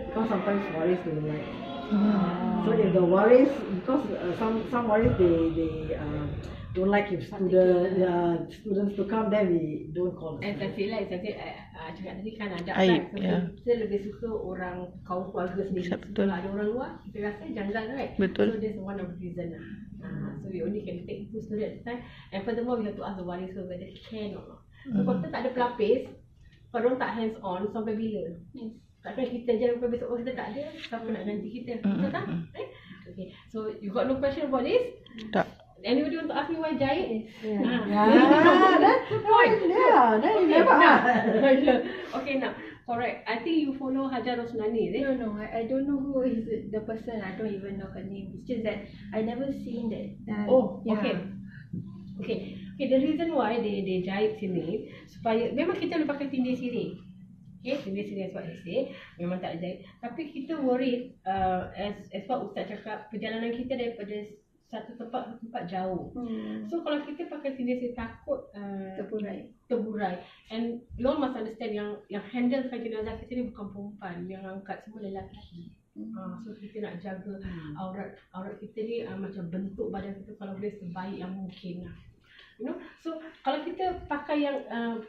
because sometimes waris don't like. So if the waris, because some waris they don't like if students to come, then we don't call. As I say lah, cakap tadi kan ada Aib, kan. Kita lebih suka orang kaum keluarga sendiri. Betul. Kalau ada orang luar, kita rasa janggal, right? Betul. So that's one of the reason lah. So we only can take 2 students at a time. And furthermore, we have to ask the waris whether they can or not. So kalau kita tak ada pelapis, kalau orang tak hands on, sampai bila? Takkan kita je sampai besok kita tak ada, siapa nak ganti kita? Betul tak? Right? Okay. So you got no question about this? Tak. Anybody want to ask me why jahit? That's the point. Yeah, then you never ask. Okay, now, correct. I think you follow Hajar Rosnani, is it? No, I don't know who is the person. I don't even know her name. It's just that I never seen that. Okay, the reason why they jahit sini, supaya, memang kita boleh pakai tindia sirih. Okay, tindia sirih as what they say, memang tak jahit. Tapi kita worried, as what Ustaz cakap, perjalanan kita daripada satu tempat ke tempat jauh. So kalau kita pakai tindia sirih, takut terburai. And you all must understand yang handle jenazah kita ni bukan perempuan, yang angkat semua lelaki. So kita nak jaga aurat kita ni, macam bentuk badan kita kalau boleh sebaik yang mungkin lah. You know, so kalau kita pakai yang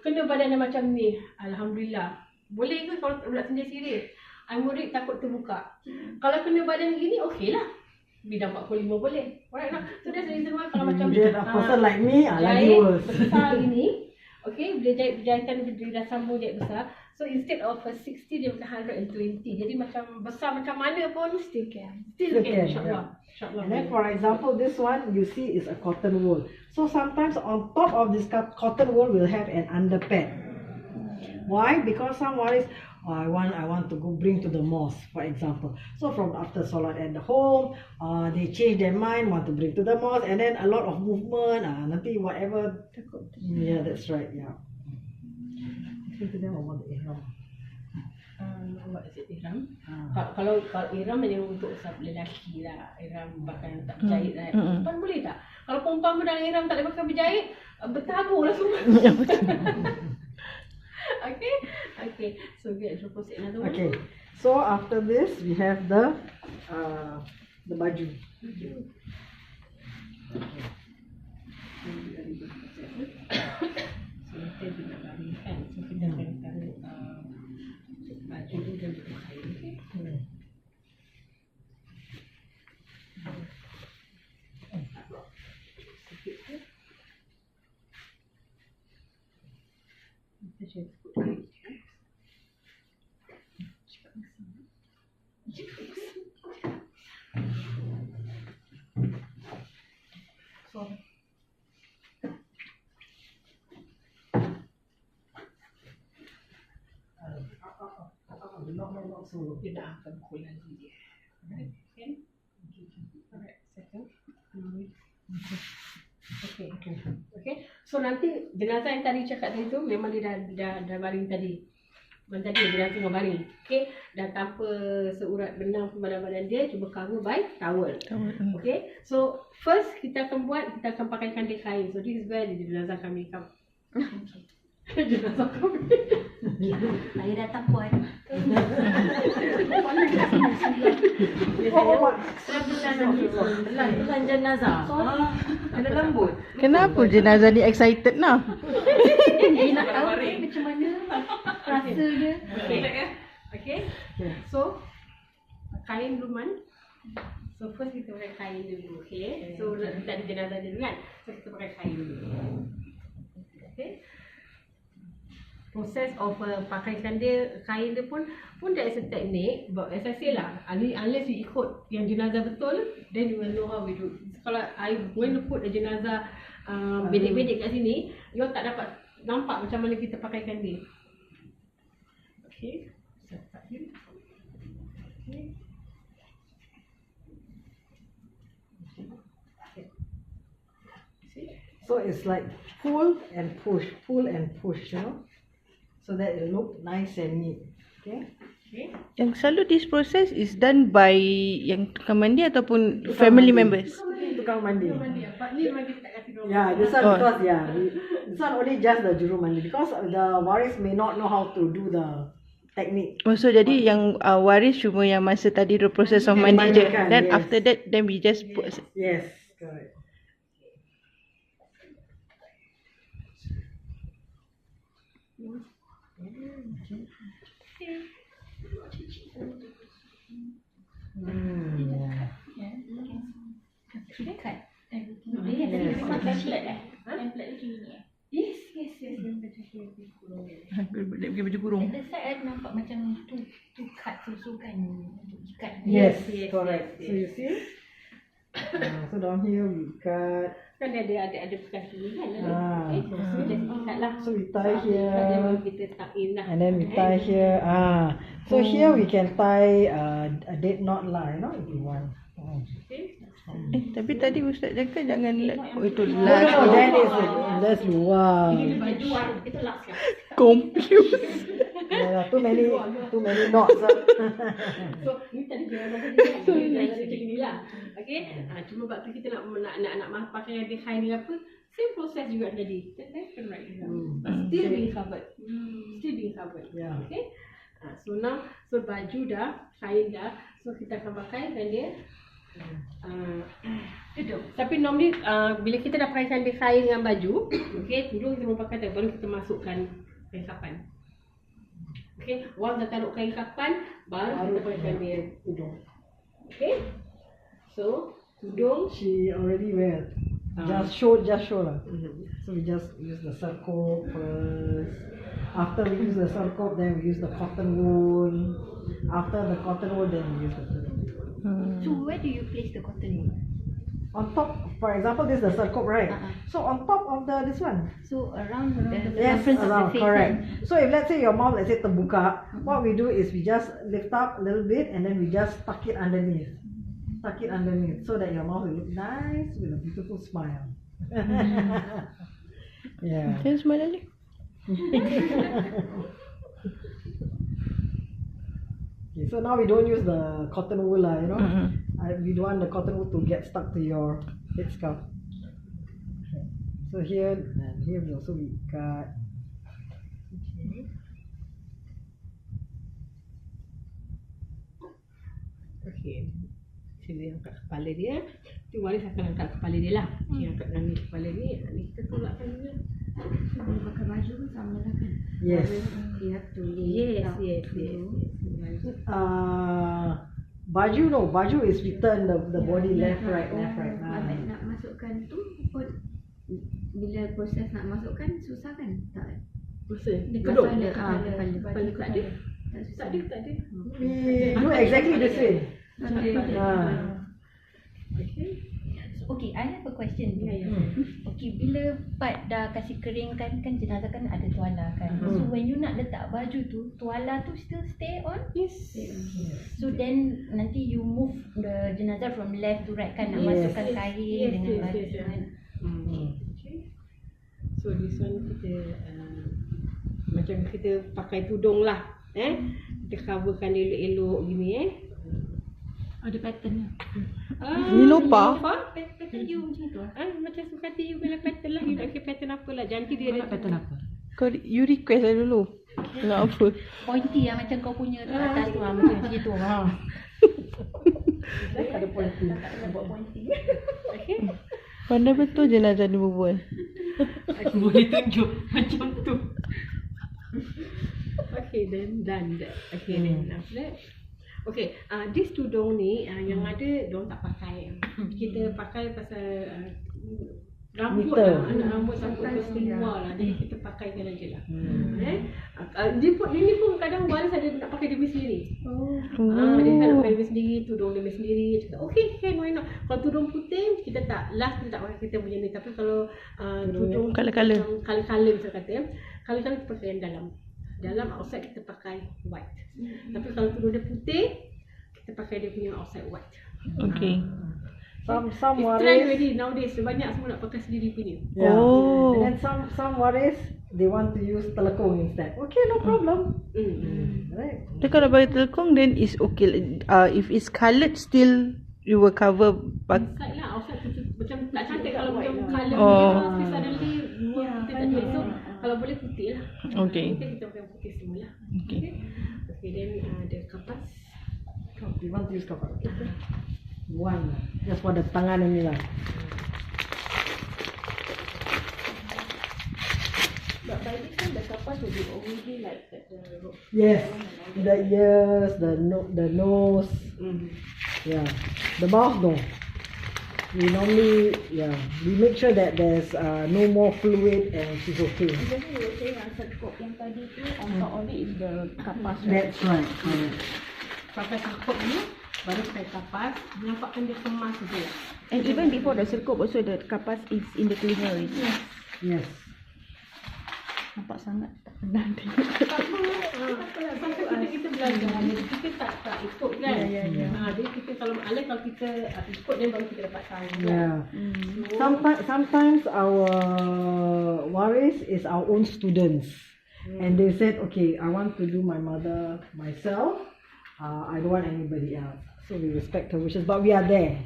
kena badan yang macam ni, alhamdulillah. Boleh ke kalau nak tindia sirih? I'm worried takut terbuka. Kalau kena badan gini, okey lah. Bidang 45 boleh. Alright, no? So that's the reason why kalau macam a person like me, lagi jahit worse. besar gini, okay, bila jahitan dia dah sambung jahit besar. So instead of 60, dia macam 120. Jadi macam besar macam mana pun still can, insyaAllah. And then for example, this one you see is a cotton wool. So sometimes on top of this cotton wool will have an underpad. Why? Because some waris, I want to go bring to the mosque, for example. So from after salat at the home, they change their mind, want to bring to the mosque, and then a lot of movement, nanti whatever. Yeah, that's right. Yeah. Listen to them about the ihram. What is it, ihram? Kalau ihram hanya untuk lelaki lah, ihram bahkan tak berjahit lah. Perempuan boleh tak? Kalau perempuan pun dalam ihram tak ada pakai berjahit, bertabur lah semua. Okay. So we have to proceed another one. Okay. So after this, we have the baju. So kita nak baringkan. So kita akan taruh baju tu dan juga kain. Okay. So dia nak akan pukul lagi dia. Okay. Alright, second. Okay. So nanti jenazah yang tadi cakap tadi tu memang dia dah baring tadi. Macam tadi jenazah tengah baring. Okay. Dan tanpa seurat benang pun badan dia, cuba cover by towel. Okay. So first kita akan pakaikan dia kain. So this is where the jenazah akan make up. Jenazah kami. Saya datang puan. Bukan jenazah. Ada lembut. Kenapa jenazah ni excited nah? Nak tahu macam mana rasa dia. Okay. So kain dulu Man. So first kita pakai kain dulu. Okay. So kita ada jenazah dulu kan. So kita pakai kain dulu. Okay. Proses of pakaikan dia, kain dia pun there is a technique, but as I say lah, unless you ikut yang jenazah betul, then you will know how we do. Kalau I going to put a jenazah bedek-bedek kat sini, you tak dapat nampak macam mana kita pakaikan dia. Okay, so start here. Okay. So it's like pull and push, you know, so that it look nice and neat. Okay. Yang selalu this process is done by yang tukang mandi ataupun family members? Tukang mandi. Apa ni memang kita tak kasi dorang. Yeah, this one because this one only just the juru mandi because the waris may not know how to do the technique. Oh, so jadi yang waris cuma yang masa tadi the process of mandi je. Mandikan, Then yes. after that, then we just put. Yes, correct. Sudah cut everything. Yes, memang template template macam ni Yes. Pakai baju kurung. At the side I nampak macam tu cut susu kan untuk ikat. Yes, correct. So you see, so down here we cut. Kan dia ada bekas sini kan. Ah. Okay, so just ikat lah. So we tie Then here, kita tuck in lah. and then we tie here. So here we can tie a dead knot lah, you know, if you want. Okay. Tapi tadi Ustaz cakap jangan oh itu No, last. that's luar. Ini baju itu last kan. Confused. Yeah, too many knots. So ni tadi dia macam ni lah. Okay. Cuma waktu kita nak pakai dia kain ni apa, same process juga tadi. Left and right. Still being covered. Still being covered. Yeah. Okay. So now, baju dah, kain dah. So kita akan pakaikan dia. Tapi normally bila kita dah pakaikan dia kain dengan baju, okay, tudung kita pakai baru kita masukkan kain kapan. Okay, once dah taruh kain kapan, baru kita pakaikan dia tudung. Okay, so tudung She already wear. Just show lah. So we just use the sarkop first. After we use the sarkop, then we use the cotton wool. After the cotton wool, then we use the tudung. So where do you place the cotton wool? On top, for example, this is the sarkop, right? So on top of this one. So around the Yes, reference of the around, face. correct. So if let's say your mouth, let's say terbuka, what we do is we just lift up a little bit and then we just tuck it underneath. Tuck it underneath so that your mouth will look nice with a beautiful smile. Yeah. Jangan smile lagi. Okay, so now we don't use the cotton wool lah, you know. We don't want the cotton wool to get stuck to your headscarf. Okay. So here and here we also we cut. okay. Sini angkat kepala dia. Tu waris akan angkat kepala dia lah. Dia angkat dengan kepala ni. Ni kita tolakkan dia. Kalau pakai baju pun sama lah kan? Yes. You have to Yes. Baju is we turn the body left right. Nak masukkan tu pun bila proses nak masukkan susah kan? Tak. Proses. Dia Duduk. kepala Tak ada. tak Tak susah. ada. We do exactly the same. Okay, I have a question. Ya. Okay, bila part dah kasih kering kan jenazah kan ada tuala kan. So when you nak letak baju tu, tuala tu still stay on? Yes. So then nanti you move the jenazah from left to right kan, nak Yes. masukkan kain dengan baju kan. Okay. So this one kita macam kita pakai tudung lah. Kita coverkan dia elok-elok gini Ada pattern lah. Nilopa. Pattern you macam tu lah. Macam suka hati you bila pattern lah. You nak pakai pattern apa lah. Jangan dia ada pattern apa. You request lah dulu. Nak apa? Pointy lah macam kau punya tu atas tu macam gitu. Ada pointy. Buat pointy. Pandai betul jenazah ni berbual. Boleh tunjuk macam tu. Okay, then done that. Okay, then after that. Okay, this tudung ni yang ada diorang tak pakai. Kita pakai pasal rambut lah, anak rambut sampai ke keluar lah. Jadi kita pakaikan aja lah. Dia pun kadang waris ada nak pakai dia sendiri. Dia nak pakai dia sendiri, tudung dia sendiri. Cakap, okay, why not? Kalau tudung putih, kita tak pakai kita punya ni. Tapi kalau tudung Colour-colour. Colour-colour misalnya kata, colour-colour kita pakai yang dalam. Dalam outside kita pakai white. Tapi kalau tudung dia putih, kita pakai dia punya outside white. Okay. Some It's trend waris. already nowadays. Banyak semua nak pakai sendiri punya. Yeah. Oh. And then some waris they want to use telekung instead. Okay, no problem. Right. Tapi kalau bagi telekung then is okay. If it's coloured still you will cover Inside lah, outside tu macam tak cantik kalau macam colour Oh. dia suddenly luar kita tak boleh. So kalau boleh putih lah. Okay. Putih kita pakai putih semua lah. Okay. Okay, then ada kapas. You want to use cover? One. Just for the tangan ini lah. But by this time the kapas will be already like the Yes. The ears, the nose. Yeah. The mouth no. We normally, we make sure that there's no more fluid and she's okay. Jadi you were saying sekop yang tadi tu on top of it is the kapas, right? That's right. Correct. pakai sekop ni baru pakai kapas, nampakkan dia kemas je. And even before the serkup also the kapas is in the cleaner already. Yes. Nampak sangat tak pernah tengok. Tak apa, sampai kita belajar, kita tak ikut kan. Jadi kita kalau kita ikut dia baru kita dapat tahu. Yeah. Sometimes our waris is our own students. And they said, okay, I want to do my mother myself. I don't want anybody else. So we respect her wishes, but we are there.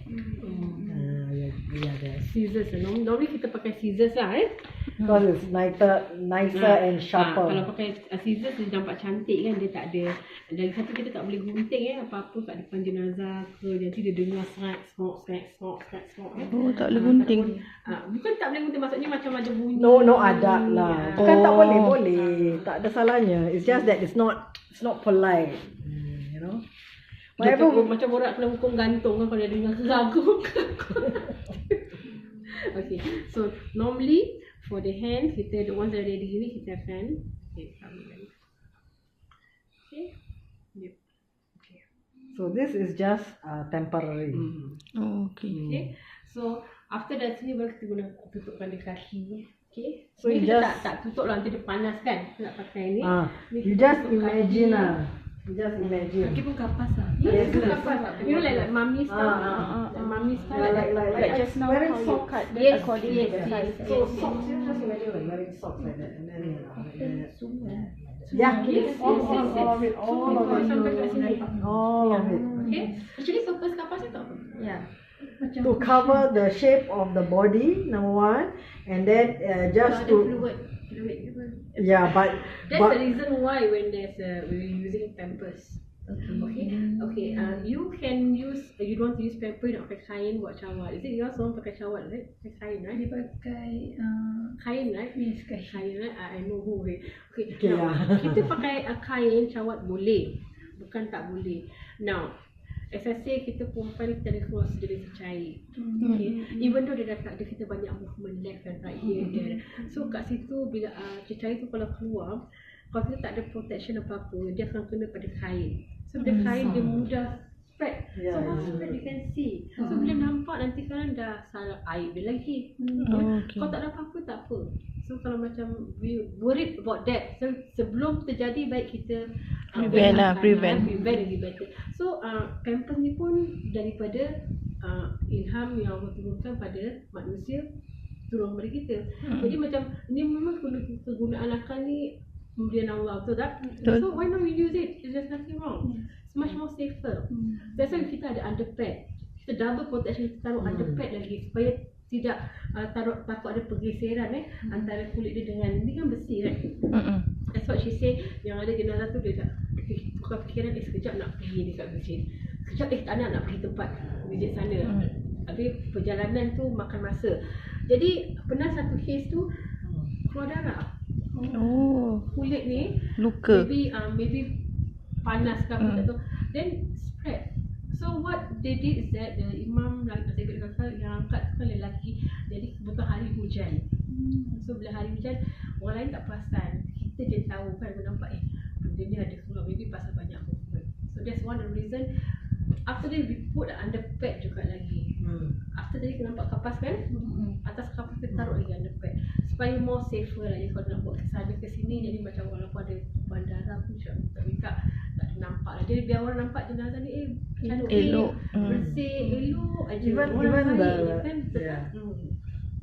We are there. Scissors, normally kita pakai scissors lah Because it's nicer and sharper. Kalau pakai scissors dia nampak cantik kan, dia tak ada. Dari satu kita tak boleh gunting apa-apa kat depan jenazah ke, nanti dia dengar snok. Oh, tak boleh gunting. Bukan tak boleh gunting, maksudnya macam ada bunyi. No adab lah. Bukan tak boleh. Tak ada salahnya. It's just that it's not polite. You know. Macam orang kena hukum gantung kan kalau dia dengar ragu. Okay, so normally for the hands, kita the ones that ada di sini kita akan okay. So this is just temporary. Oh, okay. So after that sini baru kita guna tutupkan di kaki. Okay. So Ni you kita just tak tutup lah, nanti dia panas kan. Kita nak pakai ni. You just imagine lah. You just imagine. Kaki pun kapas lah. Yes, kapas. You know like mummy style. Mummy style. Like Just now wearing how you socks. cut Yes, according to the size. So socks, you just imagine like wearing socks like that, and then Yes, all of it, sampai kat sini. all of it. Okay. Actually purpose kapas itu apa? Yeah. To cover the shape of the body, number one, and then just Ada to fluid. but That's the reason why when we're using pampers. Okay. You can use. You don't want to use pamper, nak pakai kain buat cawat. Is it yours orang pakai cawat? Is it? Pakai kain, right? Dia pakai Kain, right? yes, Kain, right? I know who. Okay. Okay, Now, kita pakai kain cawat boleh, bukan tak boleh. Now, as I say, kita perempuan kita ada keluar sejenis cair. Okay. Even though dia kita banyak movement left and right here and there. So kat situ bila cair tu kalau keluar, kalau kita tak ada protection apa-apa, dia akan kena pada kain. So bila kain dia mudah spread. So once spread you can see. So bila nampak nanti kan dah salah air dia lagi. Okay. Kalau tak ada apa-apa tak apa. So kalau macam we worried about that, so sebelum terjadi baik kita prevent lagi better. So pampers ni pun daripada ilham yang Allah turunkan pada manusia turun kepada kita. Jadi macam ni memang kegunaan akal ni pemberian Allah, betul tak? So why not we use it? There's nothing wrong. It's much more safer. That's why kita ada underpad. Kita double protection, kita taruh underpad lagi supaya tidak takut ada pergeseran antara kulit dia dengan ni kan besi kan. That's what she say. Yang ada jenazah tu dia dah tukar fikiran, sekejap nak pergi dekat masjid, sekejap tak nak pergi tempat masjid sana. Tapi perjalanan tu makan masa. Jadi pernah satu kes tu keluar darah. Kulit ni luka. Maybe panas ke apa tak tahu. Then spread. So what they did is that the imam yang angkat tu kan lelaki, jadi kebetulan hari hujan. So bila hari hujan, orang lain tak perasan, kita je tahu kan, nampak benda ni ada keluar, maybe pasal banyak movement. So that's one of the reason. After that we put under pad juga lagi. After tadi kita nampak kapas kan, atas kapas kita taruh lagi under pad supaya more safer lah. Jadi kalau nak buat kesana ke sini, jadi macam walaupun ada bandara pun tak nampak lah. Jadi biar orang nampak jenazah ni cantik, elok, bersih, elok aja.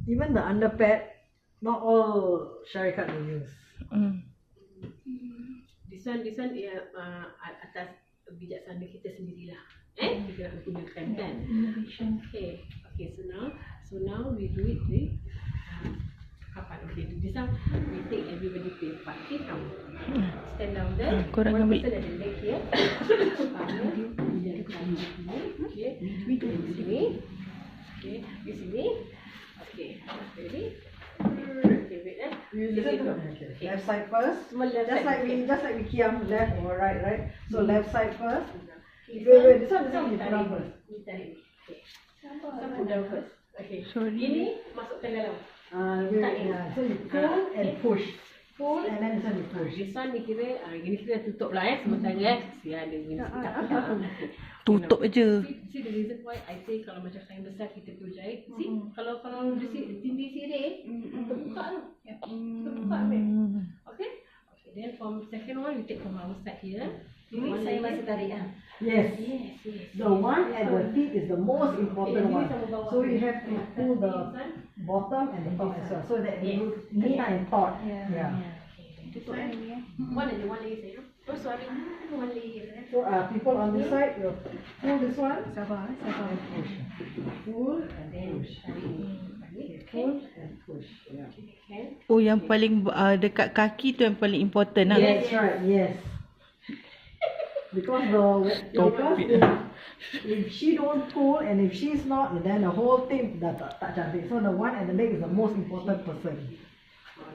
Even the underpad, not all syarikat will use. This one atas bijaksana kita sendirilah. Kita nak gunakan kan. Okay, so now we do it with kapan. Okay, this one we take everybody play part. Okay, come. Stand down there. Korang One ambil. person ada leg here. Okay, di sini. Okay, di sini. Okay, ready? Okay, wait Okay. Left side first. Semua left Just side. like we kiam, left or right, right? So left side first. Wait, this one we put down first. Kita put down first. Okay. Sorry. Ini masukkan dalam. So you pull and push. Pull and then this one you push. This one ni kira, ini kita tutup lah sementara kesian dia ni. Tutup je. See the reason why I say kalau macam kain besar kita perlu jahit. See, kalau dinding sirih, terbuka tu. Terbuka habis. Okay? Okay, then from second one, we take from our side here. Ini saya masih tarik Yes. The one at the feet is the most important one. So you have to pull the bottom and the top as well, so that it will neat and taut. Yeah. Tutup lagi One layer saya. Oh sorry, one layer. So people on this side will pull this one. Sabar. Push. Pull and push. Pull and push. Yeah. Oh, yang paling dekat kaki tu yang paling important lah. That's right. Yes. Because if she don't pull and if she's not, then the whole thing dah tak cantik. So the one at the leg is the most important person.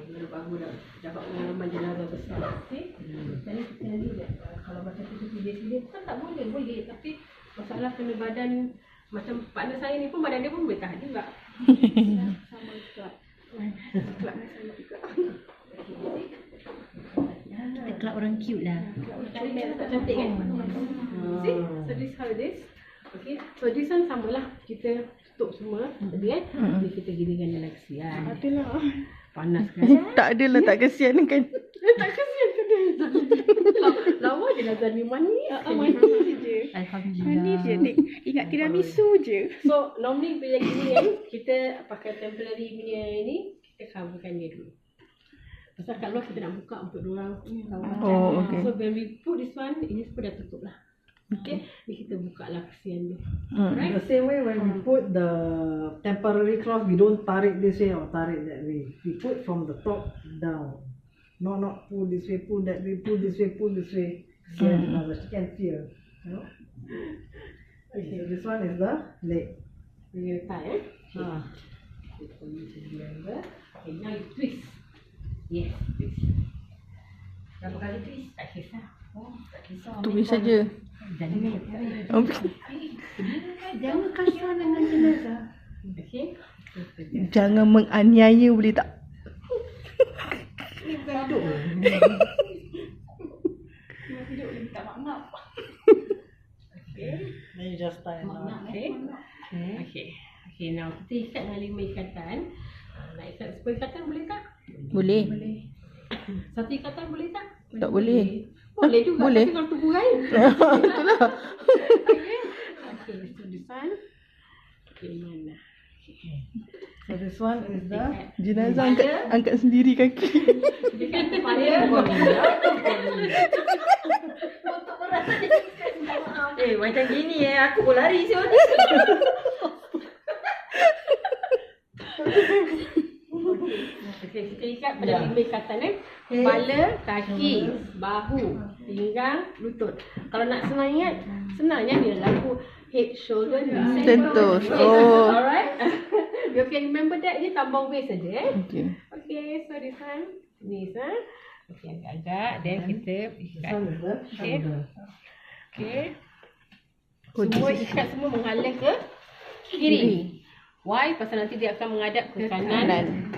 Baru dapat pengalaman jenazah besar. Okay? Jadi kita ni kalau macam tu pilih-pilih bukan tak boleh, tapi masalah kena badan macam partner saya ni pun badan dia pun boleh tahan juga. Sama juga. Kelab sama juga. Kita kelab orang cute lah. Cantik kan? See? So this how it is. Okay. So this one samalah, kita tutup semua tadi kan. Jadi kita giringkan dalam kesian. Itulah. Panas kan? Tak adalah tak kesian kan. Tak kesian ke dia? Lawa je Nazan ni mani. Mani je. Alhamdulillah. Mani je. Ingat tiramisu je. So normally bila gini kan, kita pakai temporary punya ni, kita coverkan dia dulu. Pasal kat luar kita nak buka untuk diorang kawan. Oh, okay. So when we put this one, ini semua dah tutup lah. Okay, ni kita buka lah kesian dia. Right? The same way when we put the temporary cloth, we don't tarik this way or tarik that way. We put from the top down. Not pull this way, pull that way, pull this way, pull this way. Kesian she can feel. You know? Okay, so this one is the leg. We're gonna tie Okay, now you twist. Yes, twist. Berapa kali twist? Tak kisah. Tak kisah. Tulis saja. Jangan kasar dengan jenazah. Okay. Jangan menganiaya boleh tak? Hidup dia tak maaf. Okay. Then you just tie it down. Okay. Okay, now kita ikat dengan 5 ikatan. Nak ikat 10 ikatan boleh tak? Boleh. Satu ikatan boleh tak? Tak boleh. Boleh juga. Boleh. Tapi kalau tubuh lain. Itulah. Okay, so this one. Okay, mana? So this one is the Jenazah angkat sendiri kaki. Dekat kepala. Macam gini aku pun lari siapa. Okay, kita ikat pada 5 ikatan kepala, kaki, bahu, pinggang, lutut. Kalau nak senang ingat, senangnya dia laku head, shoulder, knees, Tentu. waist. Oh. Alright. You can remember that je, tambah waist saja Okay. Okay, so this one knees Okay, agak-agak then kita ikat. Okay. Okay. Semua ikat semua mengalir ke kiri. Why? Pasal nanti dia akan menghadap ke kanan.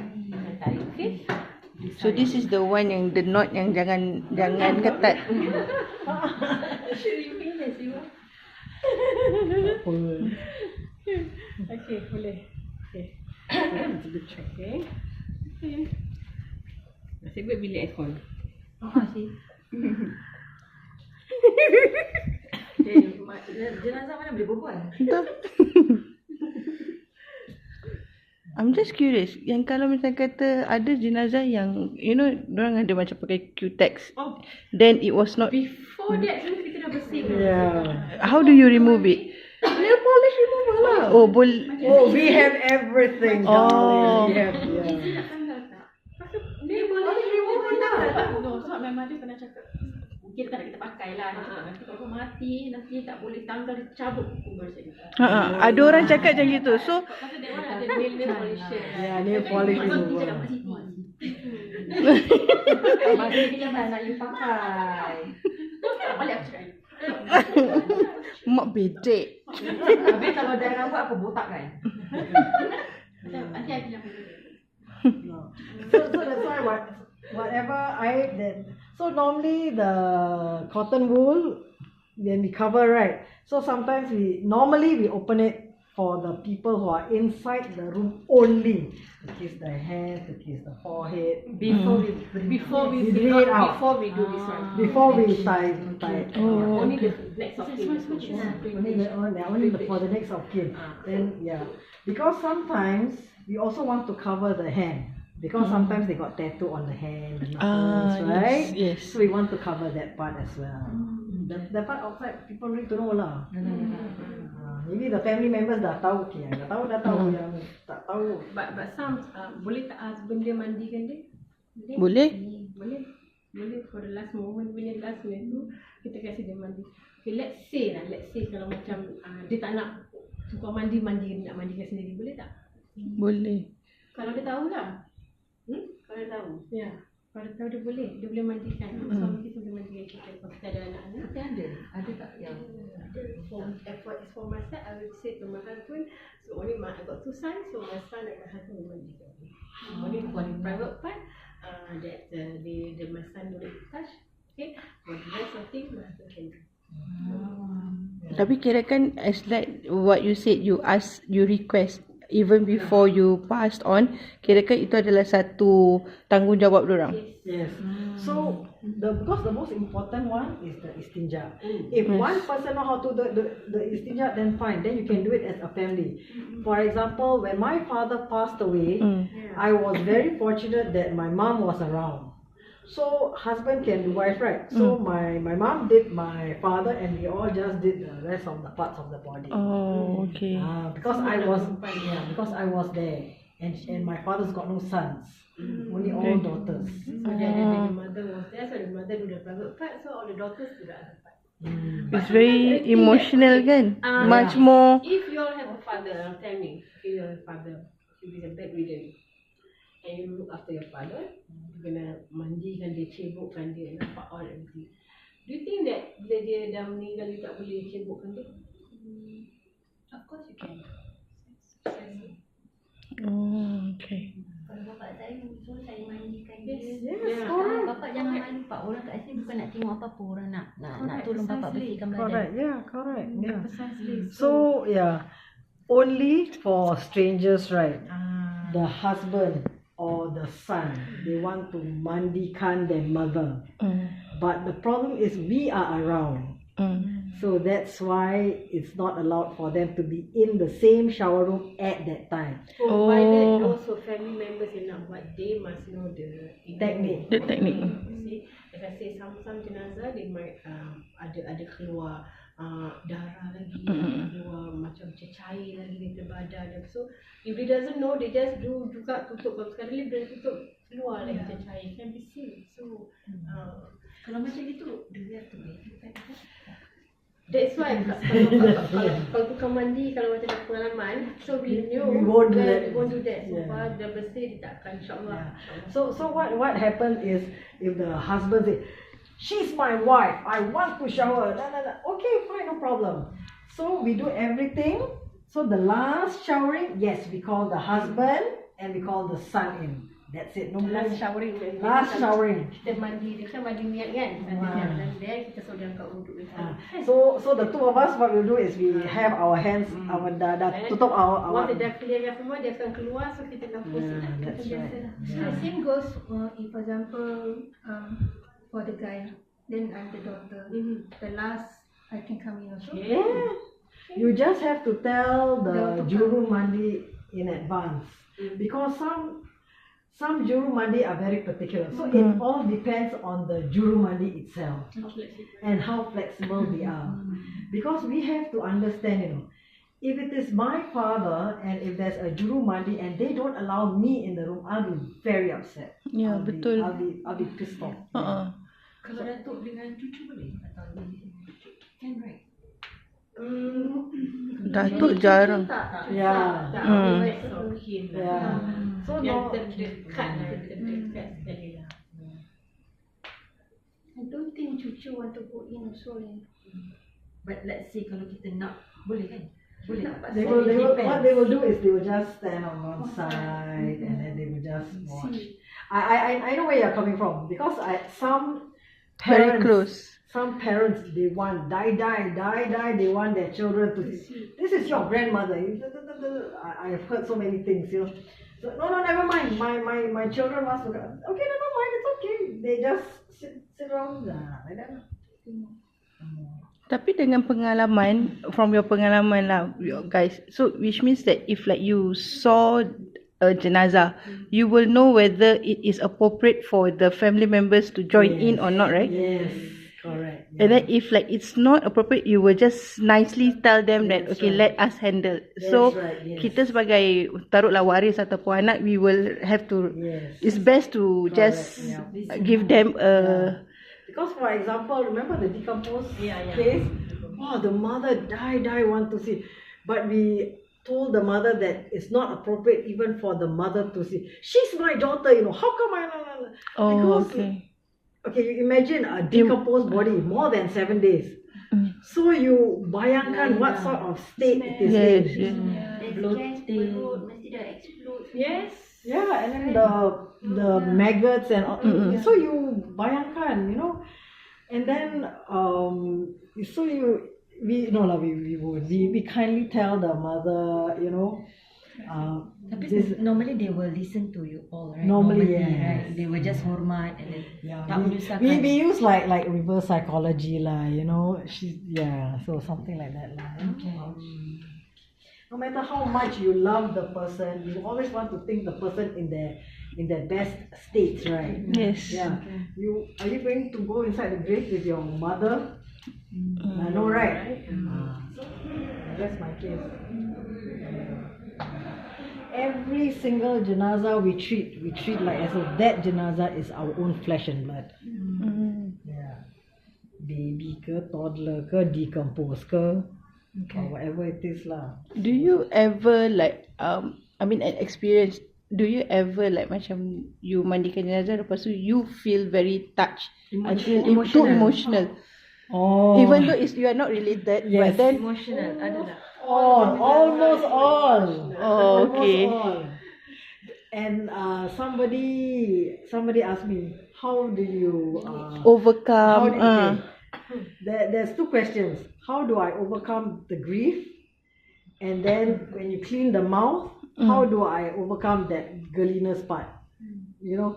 Tarik, okay? So this is the one yang the knot yang jangan ketat. Okay, boleh. Okay. Okay. Nasib baik bilik aircon. Jenazah mana boleh berbual? Betul. I'm just curious, yang kalau macam kata ada jenazah yang dorang ada macam pakai Q-tex, then it was not, Before that semua kita dah bersih. how do you remove it? Nail polish remover lah. Oh, boleh. Oh, we have everything, darling. We have, Dia boleh remover tak? No, sebab memang dia pernah cakap mungkin tak kita pakai lah. Dia cakap nanti kalau mati, nanti tak boleh tanggal, dia cabut kubur saya. Ada orang cakap macam gitu. So Pasal dia orang ada nail polisher. Yeah, nail polish remover. Masih dia tak nak you pakai. Balik aku cakap. mak bedek. Habis kalau dah rambut apa botak kan? Nanti aku bilang. So that's why whatever so normally the cotton wool then we cover, right? So sometimes we open it for the people who are inside the room only, to kiss the hand, to kiss the forehead Before we bring it out. before we do this one. Before we tie. Only the next of kin. Only for the next of kin. Then because sometimes we also want to cover the hand. Because sometimes they got tattoo on the hand, the knuckles, right? Yes. So we want to cover that part as well. The part outside people need to know lah. Maybe the family members dah tahu, yang dah tahu, yang tak tahu. But some boleh tak husband dia mandikan dia? Boleh? Boleh for the last moment, punya last minute tu kita kasih dia mandi. Okay, let's say kalau macam dia tak nak suka mandi nak mandikan sendiri, boleh tak? Boleh. Kalau dia tahu lah. Kalau dia tahu. Ya. Kalau dia tahu dia boleh mandikan. Suami kita boleh mandikan kita kalau kita ada anak-anak. Tapi ada tak yang For myself, I would say to my husband, so only I got 2 sons, so my son and my husband will mandikan. Only for the private part, that my son boleh touch. Okay, for the rest of things, my husband can do. Tapi kira kan as like what you said, you request even before you passed on, kira kan itu adalah satu tanggungjawab dorang. Yes. So because the most important one is the istinja. If one person know how to do the istinja, then fine. Then you can do it as a family. For example, when my father passed away, I was very fortunate that my mom was around. So husband can do wife, right? So my mom did my father, and we all just did the rest of the parts of the body. Oh, okay. Because I was there, and my father's got no sons, only all daughters. So the mother was there, so the mother do the private part, so all the daughters do the other part. It's very emotional kan? Much more. If you all have a father, tell me, if you have a father, if he's a bedridden, and you look after your father, you kena mandikan dia, cebokkan dia, nampak all everything. Do you think that bila dia dah meninggal, you tak boleh cebokkan dia? Of course you can. Oh, okay. Kalau bapak saya suruh saya mandikan dia. Yes, Bapak jangan malu pak. Orang kat sini bukan nak tengok apa-apa. Orang nak tolong bapak bersihkan badan. Correct. So only for strangers, right? The husband or the son, they want to mandikan their mother. But the problem is we are around. So that's why it's not allowed for them to be in the same shower room at that time. Provided also family members yang nak buat, they must know the Technique. The technique. See, like I say, some jenazah they might ada keluar darah lagi keluar, macam cecair lagi di badan dia. So if he doesn't know, they just do juga tutup. Kalau sekali dia tutup, keluar lagi cecair, can be seen. So Kalau macam gitu, do we have to wait? that's why kalau tukang mandi, kalau macam ada pengalaman, so we knew We won't do that that. we won't do that. So Yeah. far dah bersih, dia tak akan, insyaAllah. So what happens is if the husband say, she's my wife, I want to shower. Okay, fine, no problem. So we do everything. So the last showering, yes, we call the husband and we call the son in. That's it. No more. Last showering. Last showering. Kita mandi, dia kan mandi niat kan. Dan then kita sudah angkat wuduk. So the two of us, what we'll do is we have our hands, our tutup our. Once dia dah clear semua, dia akan keluar, so kita akan Yeah, that's right. The same goes if, for example, for the guy, then I'm the daughter. The last I can come in also. Yeah. You just have to tell the juru mandi in advance because some juru mandi are very particular. So it all depends on the juru mandi itself and how flexible they are. Because we have to understand, if it is my father and if there's a juru mandi and they don't allow me in the room, I'll be very upset. Ya, betul. I'll be pissed off. Kalau datuk dengan cucu boleh? Atau can, right? Datuk jarang. Yeah. Mungkin. Yeah. So Yang no. terdekat sekali lah. I don't think cucu want to go in also. But let's say kalau kita nak, boleh kan? Boleh. What they will do is they will just stand on one side and then they will just watch. I know where you're coming from because some Very parents, close. some parents they want die. They want their children to see. This is your grandmother. I have heard so many things. So, no, never mind. My children must look. Okay, never mind. It's okay. They just sit around like that. Tapi dengan pengalaman, from your pengalaman lah, guys, so which means that if like you saw a jenazah, you will know whether it is appropriate for the family members to join in or not, right? Yes, correct. And then if like it's not appropriate, you will just nicely tell them that, That's okay, right. let us handle. So right, yes. kita sebagai taruhlah waris ataupun anak, we will have to, Yes. it's best to just yeah. give them a, Because for example, remember the decomposed case? Wow, the mother die want to see. But we told the mother that it's not appropriate even for the mother to see. She's my daughter, how come I... oh, Because, okay. you imagine a decomposed body more than 7 days. So you bayangkan what sort of state it is Yes, in. yes. Bloating. Mesti dah explode. Yes. Yeah, and then the maggots and all. So you bayangkan, and then so we kindly tell the mother, Tapi this, normally they will listen to you all, right? Normally, yes. right? They will just hormat and then tak menyusahkan. we use like reverse psychology lah, so something like that lah. Okay. No matter how much you love the person, you always want to think the person in their best states, right? Yes. Yeah. Are you going to go inside the grave with your mother? No, right? So that's my case. Every single janazah we treat like as if that janazah is our own flesh and blood. Yeah. Baby ke, toddler ke, decompose ke, or whatever it is lah. Do you ever like an experience, do you ever like macam you mandikan jenazah lepas tu you feel very touched until too emotional? Oh. Even though you are not related, but then Emotional, ada tak? Almost all. Oh, okay. Almost all. And somebody asked me, how do you overcome. There's two questions. How do I overcome the grief? And then when you clean the mouth, how do I overcome that girliness part? You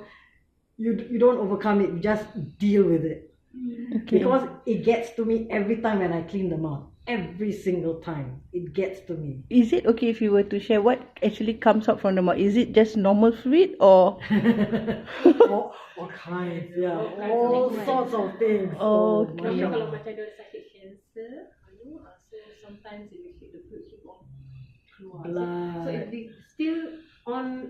don't overcome it, you just deal with it. Okay. Because it gets to me every time when I clean the mouth. Every single time it gets to me. Is it okay if you were to share what actually comes out from the mouth? Is it just normal fluid or? all kinds, yeah, all sorts of things. Oh, Macam kalau macam ada sakit kanser, sometimes if you keep the fluid keep on keluar. Blood. So if they still on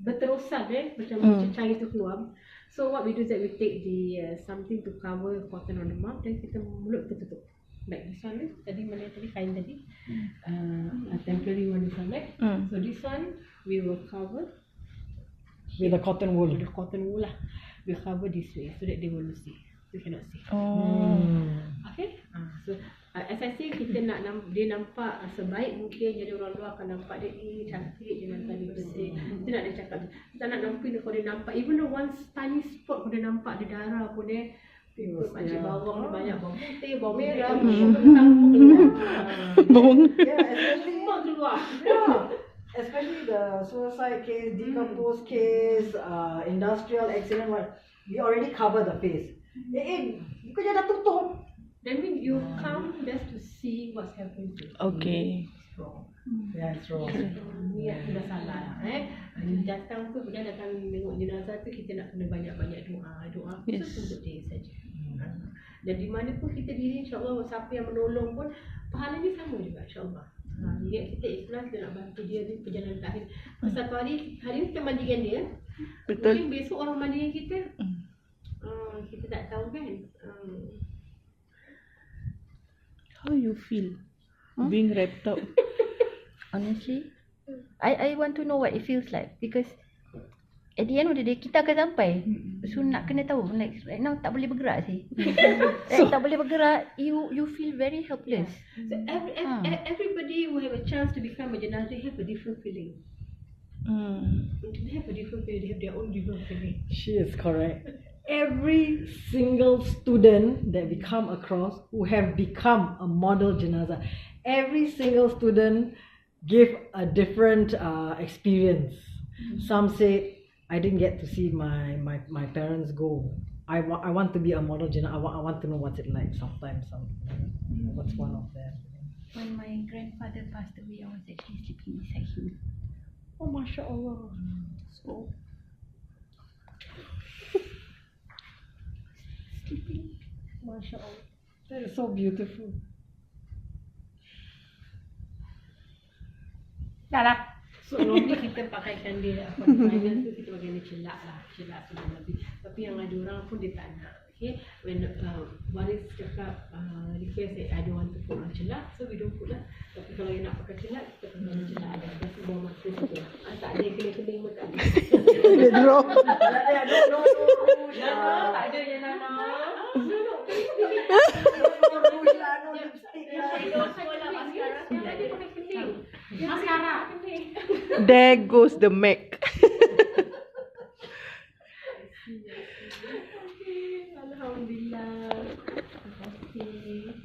berterusan macam cair tu keluar. So what we do is that we take the something to cover cotton on the mouth, then kita mulut kita tutup. Like this one tadi mana tadi kain tadi. Temporary one this one, right? So this one we will cover With the cotton wool. with the cotton wool lah. We'll cover this way so that they won't see. You cannot see. Okay? So as I say, kita nak dia nampak sebaik mungkin, jadi orang luar akan nampak dia ni cantik, dia tadi bersih. Kita nak dia cakap, kita nak nampak kalau dia nampak, even though one tiny spot kalau dia nampak ada darah pun dia macam bawang banyak, bawang putih, bawang merah, campur keluar. Bawang. Semua keluar. Especially the suicide case, decomposed case, industrial accident, we already cover the face. Kau jangan dah tutup. That means you come just to see what's happening to you. Okay. It's wrong. Yeah, it's wrong. Niat tu dah salah lah. Datang tu, bila datang tengok jenazah tu, kita nak kena banyak-banyak doa Yes. khusus untuk dia saja. Dan di mana pun kita diri, insyaAllah siapa yang menolong pun pahalanya sama juga, insyaAllah. Niat kita ikhlas, kita nak bantu dia di perjalanan terakhir. Satu hari ni kita mandikan dia. Betul. Mungkin besok orang mandikan kita. Kita tak tahu kan. How you feel being wrapped up? Honestly, I want to know what it feels like because at the end of the day kita akan sampai. So nak kena tahu like right now tak boleh bergerak sih. Tak boleh bergerak, you feel very helpless. So everybody will have a chance to become a jenazah, have a different feeling. They have a different feeling, they have their own different feeling. She is correct. Every single student that we come across who have become a model jenazah, every single student give a different experience. Some say, I didn't get to see my parents go. I want to be a model jenazah. I want to know what's it like sometimes. What's one of them? When my grandfather passed away, I was actually sleeping beside him. Oh, mashallah. So mashallah. That is so beautiful. Dah lah. So normally kita pakaikan dia final tu kita bagi dia celak sebelum Nabi. Tapi yang ada orang pun dia tak nak. Okay, when waris cakap request that I don't want to put on celak, so we don't put lah. Tapi kalau you nak pakai celak, kita pakai celak ada. Kasi bawa mata situ. Tak ada kening-kening pun tak ada. Dia draw. No, Tak ada yang Nana. No, Maskara. There goes the Mac. Alhamdulillah. Terima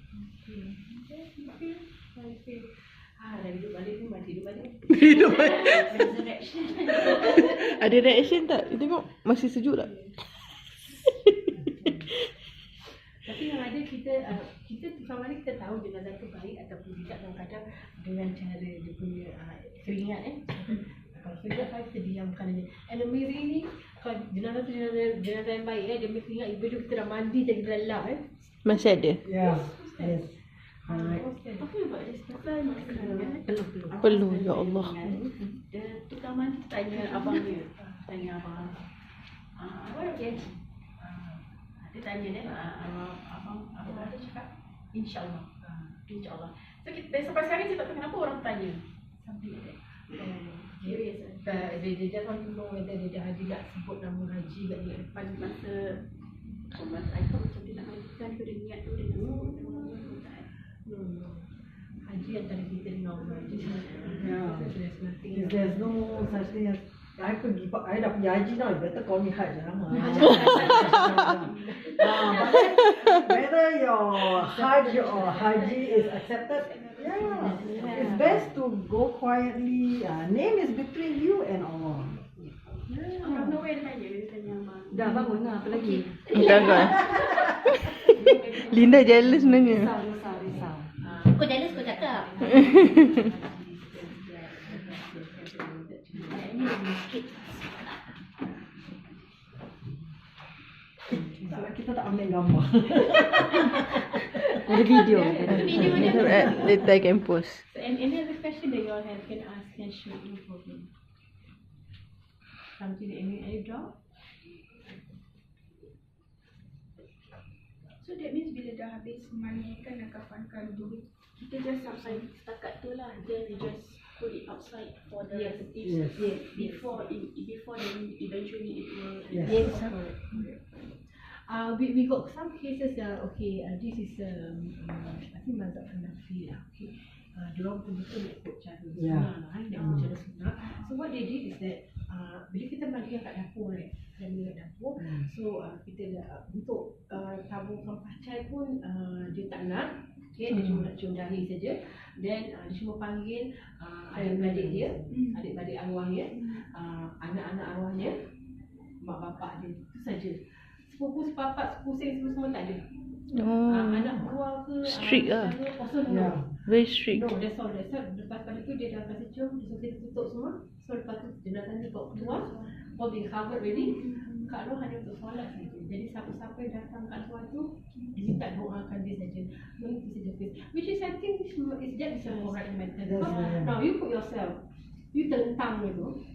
kasih. Dah hidup balik pun mati hidup balik. Hidup. Ada reaction tak? You tengok masih sejuk tak? Tapi yang ada kita selama ni kita tahu jenazah tu baik ataupun tidak, kadang-kadang dengan cara dia punya keringat kalau keringat kita diamkan aja. And amazing ni kalau jenazah tu jenazah yang baik dia punya keringat ibu kita dah mandi jadi kita dah lap Masih ada? Yeah. Yes. Apa buat dia sekarang? Perlu, ya Allah. Dia tukang mandi tanya abang dia. Abang okey. Dia tanya dia, abang dia cakap InsyaAllah. InsyaAllah. So sampai sekarang saya tak tahu kenapa orang tanya something like that. Curious. Dia just want to know whether dia dah haji tak sebut nama haji kat dia depan masa I thought macam dia nak hajikan ke dia niat tu dia nak sebut nama tak. Haji antara kita dengan orang haji. Yeah. There's nothing. There's no such thing as I dah pergi haji now. You better call me Haj. Whether your Hajj or Haji is accepted, it's best to go quietly. Name is between you and Allah. From nowhere dia tanya abang. Dah bangun lah, apa lagi? Jangan. Linda jealous sebenarnya. Risau. Kau jealous kau cakap. Sebab kita tak ambil gambar. Ada video. Ada video macam Later I can post. So, and any other question that you all have, can ask, can shoot, no problem. Something that any draw? So that means bila dah habis mandikan dan kafankan tu, kita just sampai setakat tu lah. Then we just put it outside for the relatives. Before then eventually it will. Yes. We got some cases this is I think mazhab Hanafi lah. Okay. Diorang betul-betul nak ikut cara sunnah lah, nak ikut cara sunnah. So what they did is that bila kita mandikan kat dapur kat dapur, so kita untuk taburkan pacai pun dia tak nak, okay, dia cuma nak cium dahi saja. Then dia cuma panggil adik-beradik dia, adik-beradik arwahnya, anak-anak arwahnya, mak bapak dia, itu saja. Sepupu sepapak, sepupu seng semua tak ada. Anak buah ke, Strict lah. Also no. Very strict. No, that's all. Lepas pada tu dia dah kasi cium, so kita tutup semua. So lepas tu jenazah ni bawa keluar, all being covered ready. Kat luar hanya untuk solat saja. Jadi siapa-siapa yang datang kat luar tu, dia tak doakan dia saja. Don't see the face. Which is I think is that is a correct method. Now you put yourself, you tentang itu.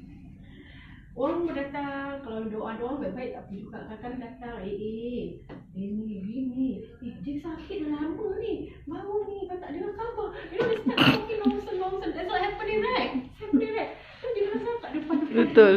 Orang datang, kalau doa-doa baik-baik tak apa juga. Kadang-kadang datang, ni, dia sakit dah lama ni. Baru ni, tak dengar khabar. You know, they start talking nonsense. That's what happening, right? So, dia rasa kat depan-depan. Betul.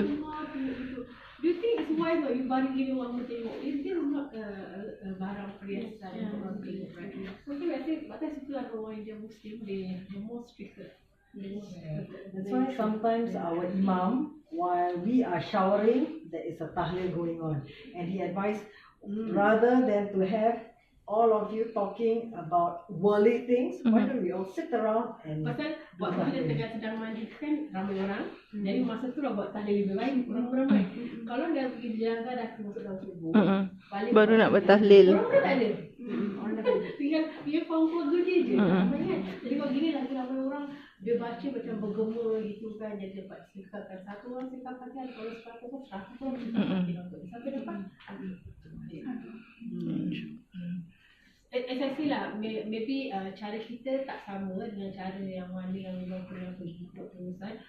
Do you think it's wise or you baring gini orang tengok? This is not a barang perhiasan yang orang tengok, right? So, I think, that's itulah orang yang Muslim, they're more stricter. That's why sometimes our imam, while we are showering, there is a tahlil going on, and he advised rather than to have all of you talking about worldly things, why don't we all sit around and pasal waktu kita tengah sedang mandi kan ramai orang, jadi masa tu lah buat tahlil lebih baik, orang ramai. Kalau dah pergi jenazah dah masuk dalam tubuh, balik Baru nak bertahlil. orang dah tak ada. Orang dah tak ada. Tinggal kaum keluarga dia je. Ramai kan. Jadi kalau gini lagi ramai orang, dia baca macam bergema gitu kan, jadi dapat singkatkan satu orang singkat hati, kalau 100 orang 100 orang singkat sampai depan. As I say lah, maybe cara kita tak sama dengan cara yang mana yang memang pernah pergi untuk pengurusan.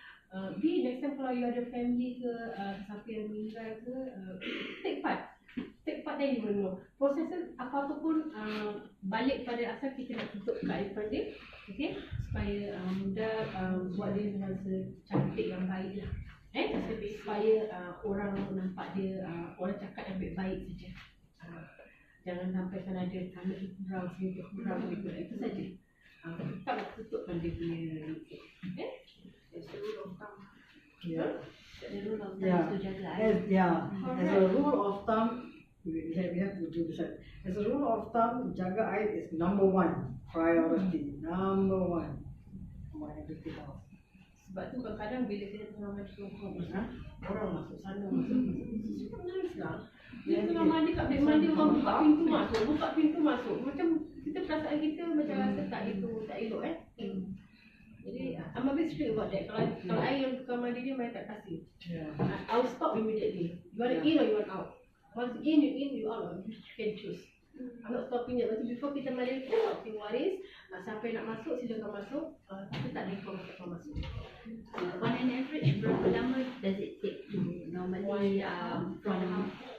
Be next time kalau you ada family ke, siapa yang meninggal ke, take part then you will know. Proses apa pun balik pada asal kita nak tutup kearifan dia, okay, supaya mudah buat dia dengan secantik yang baik lah, supaya orang nampak dia, orang cakap yang baik-baik saja. Jangan sampai kan ada sama kurang, sini kurang gitu. Itu saja. Tetap nak tutupkan dia punya, okay? That's the rule of thumb. The rule of thumb is to jaga air. As a rule of thumb, we have to do this. As a rule of thumb, jaga air is number one priority. Number one. Everything else. Sebab tu kadang-kadang bila kita tengah mandi songkong, orang masuk sana, masuk nice lah. Dia tengah mandi kat bilik mandi, orang buka pintu masuk. Macam kita perasaan kita macam rasa tak elok Jadi I'm a bit strict about that. Kalau air yang tukar mandi dia, saya tak kasih. I'll stop immediately. You want in or you want out? Once in, you out. You can choose. I'm not stopping it. Lepas before kita mandi, kita stopping waris. Sampai nak masuk, silakan masuk. Kita tak ada informasi masuk. On an average, berapa lama does it take to normally from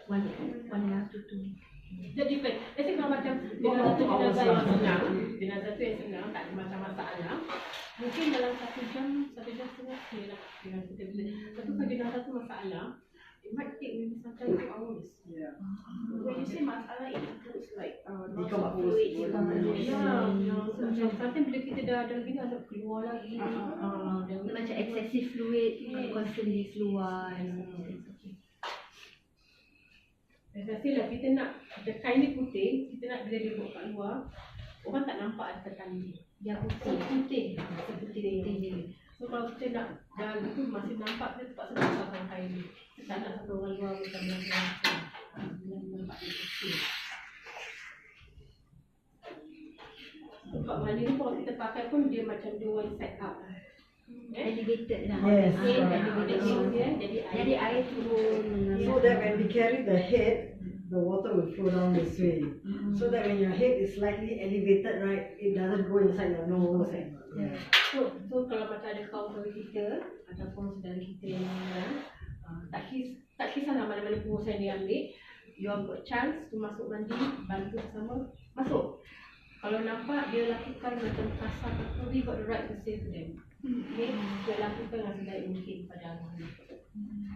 1.5 to 2? That depends. Let's say kalau macam jenazah yang senang, jenazah tu yang senang, tak ada macam masalah, mungkin dalam 1 jam setengah lah dengan kita bila. Tapi kalau jenazah tu masalah, it might take maybe sometimes 2 hours. When you say masalah, it includes like Decompose. Sometimes bila kita dah gini, ada keluar lagi. Macam excessive fluid, constantly keluar. Saya lah kita nak, kain ni putih, kita nak bila dia buat kat luar, orang tak nampak ada tekan ni. Yang putih je. So kalau kita nak dah gitu masih nampak, kita terpaksa pasang kain ni. Kita tak nak satu orang luar macam nampak dia putih. Tempat mandi ni kalau kita pakai pun dia macam dia one set up. Elevated lah. Yes. Jadi air turun. So that when we carry the head, the water will flow down this way. So that when your head is slightly elevated, right, it doesn't go inside your nose. So kalau macam ada kawan saudara kita ataupun saudara kita yang tak kisahlah mana-mana pengurusan dia ambil, you all got chance to masuk mandi, bantu bersama, masuk. Kalau nampak dia lakukan macam kasar atau we got the right to say to them. Okay, dia lakukan dengan sebaik mungkin pada anak.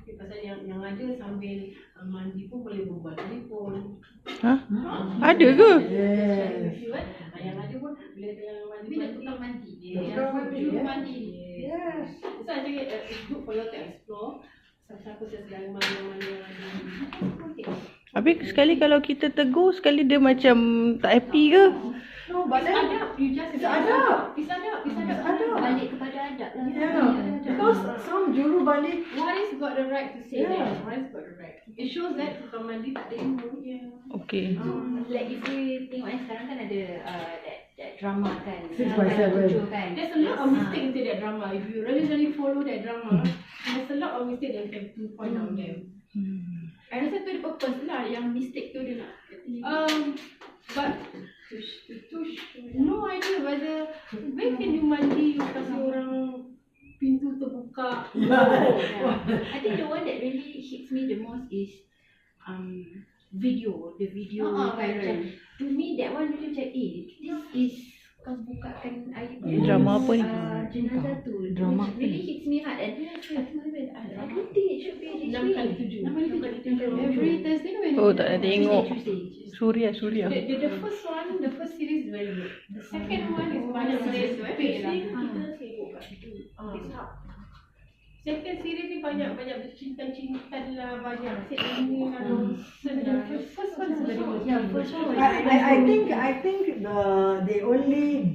Okay, pasal yang ada sambil mandi pun boleh berbual telefon. Ha? Ada ke? Yes. Yang ada pun boleh dengan mandi. Tapi nak tukang mandi dia. Tukang mandi, Juru ya. mandi dia. Yes. So I think it's good for you to explore siapa sedang mana-mana yang ada. Habis sekali kalau kita tegur, sekali dia macam tak happy ke? No, but then it's adab. It's adab. Balik kepada adab lah. Yeah, because some juru balik. Waris got the right to say Yeah. that. Waris got the right. It shows that tukang mandi tak ada ilmu. Okay. Like if you tengok sekarang kan ada that drama kan. 6x7. Kan. There's a lot of mistake into that drama. If you really follow that drama, there's a lot of mistake that you can pinpoint out there. I rasa tu ada purpose lah, yang mistake tu dia nak But no idea whether when can you mandi you kasi orang pintu terbuka. I think the one that really hits me the most is the video viral. to me that one really macam this is kau bukakan air Drama apa ni? jenazah tu Drama apa really hits me hard and I don't think it should be this way. 6x7. Every Thursday when Oh, tak nak tengok. Tuesday. Suria. The first one, the first series is very good. The second one is banyak series pay lah. kita sibuk kat situ. Second series ni banyak bercinta-cinta lah, banyak ini lah, nonsense lah. The first one is very good. Yeah, first one was I think they only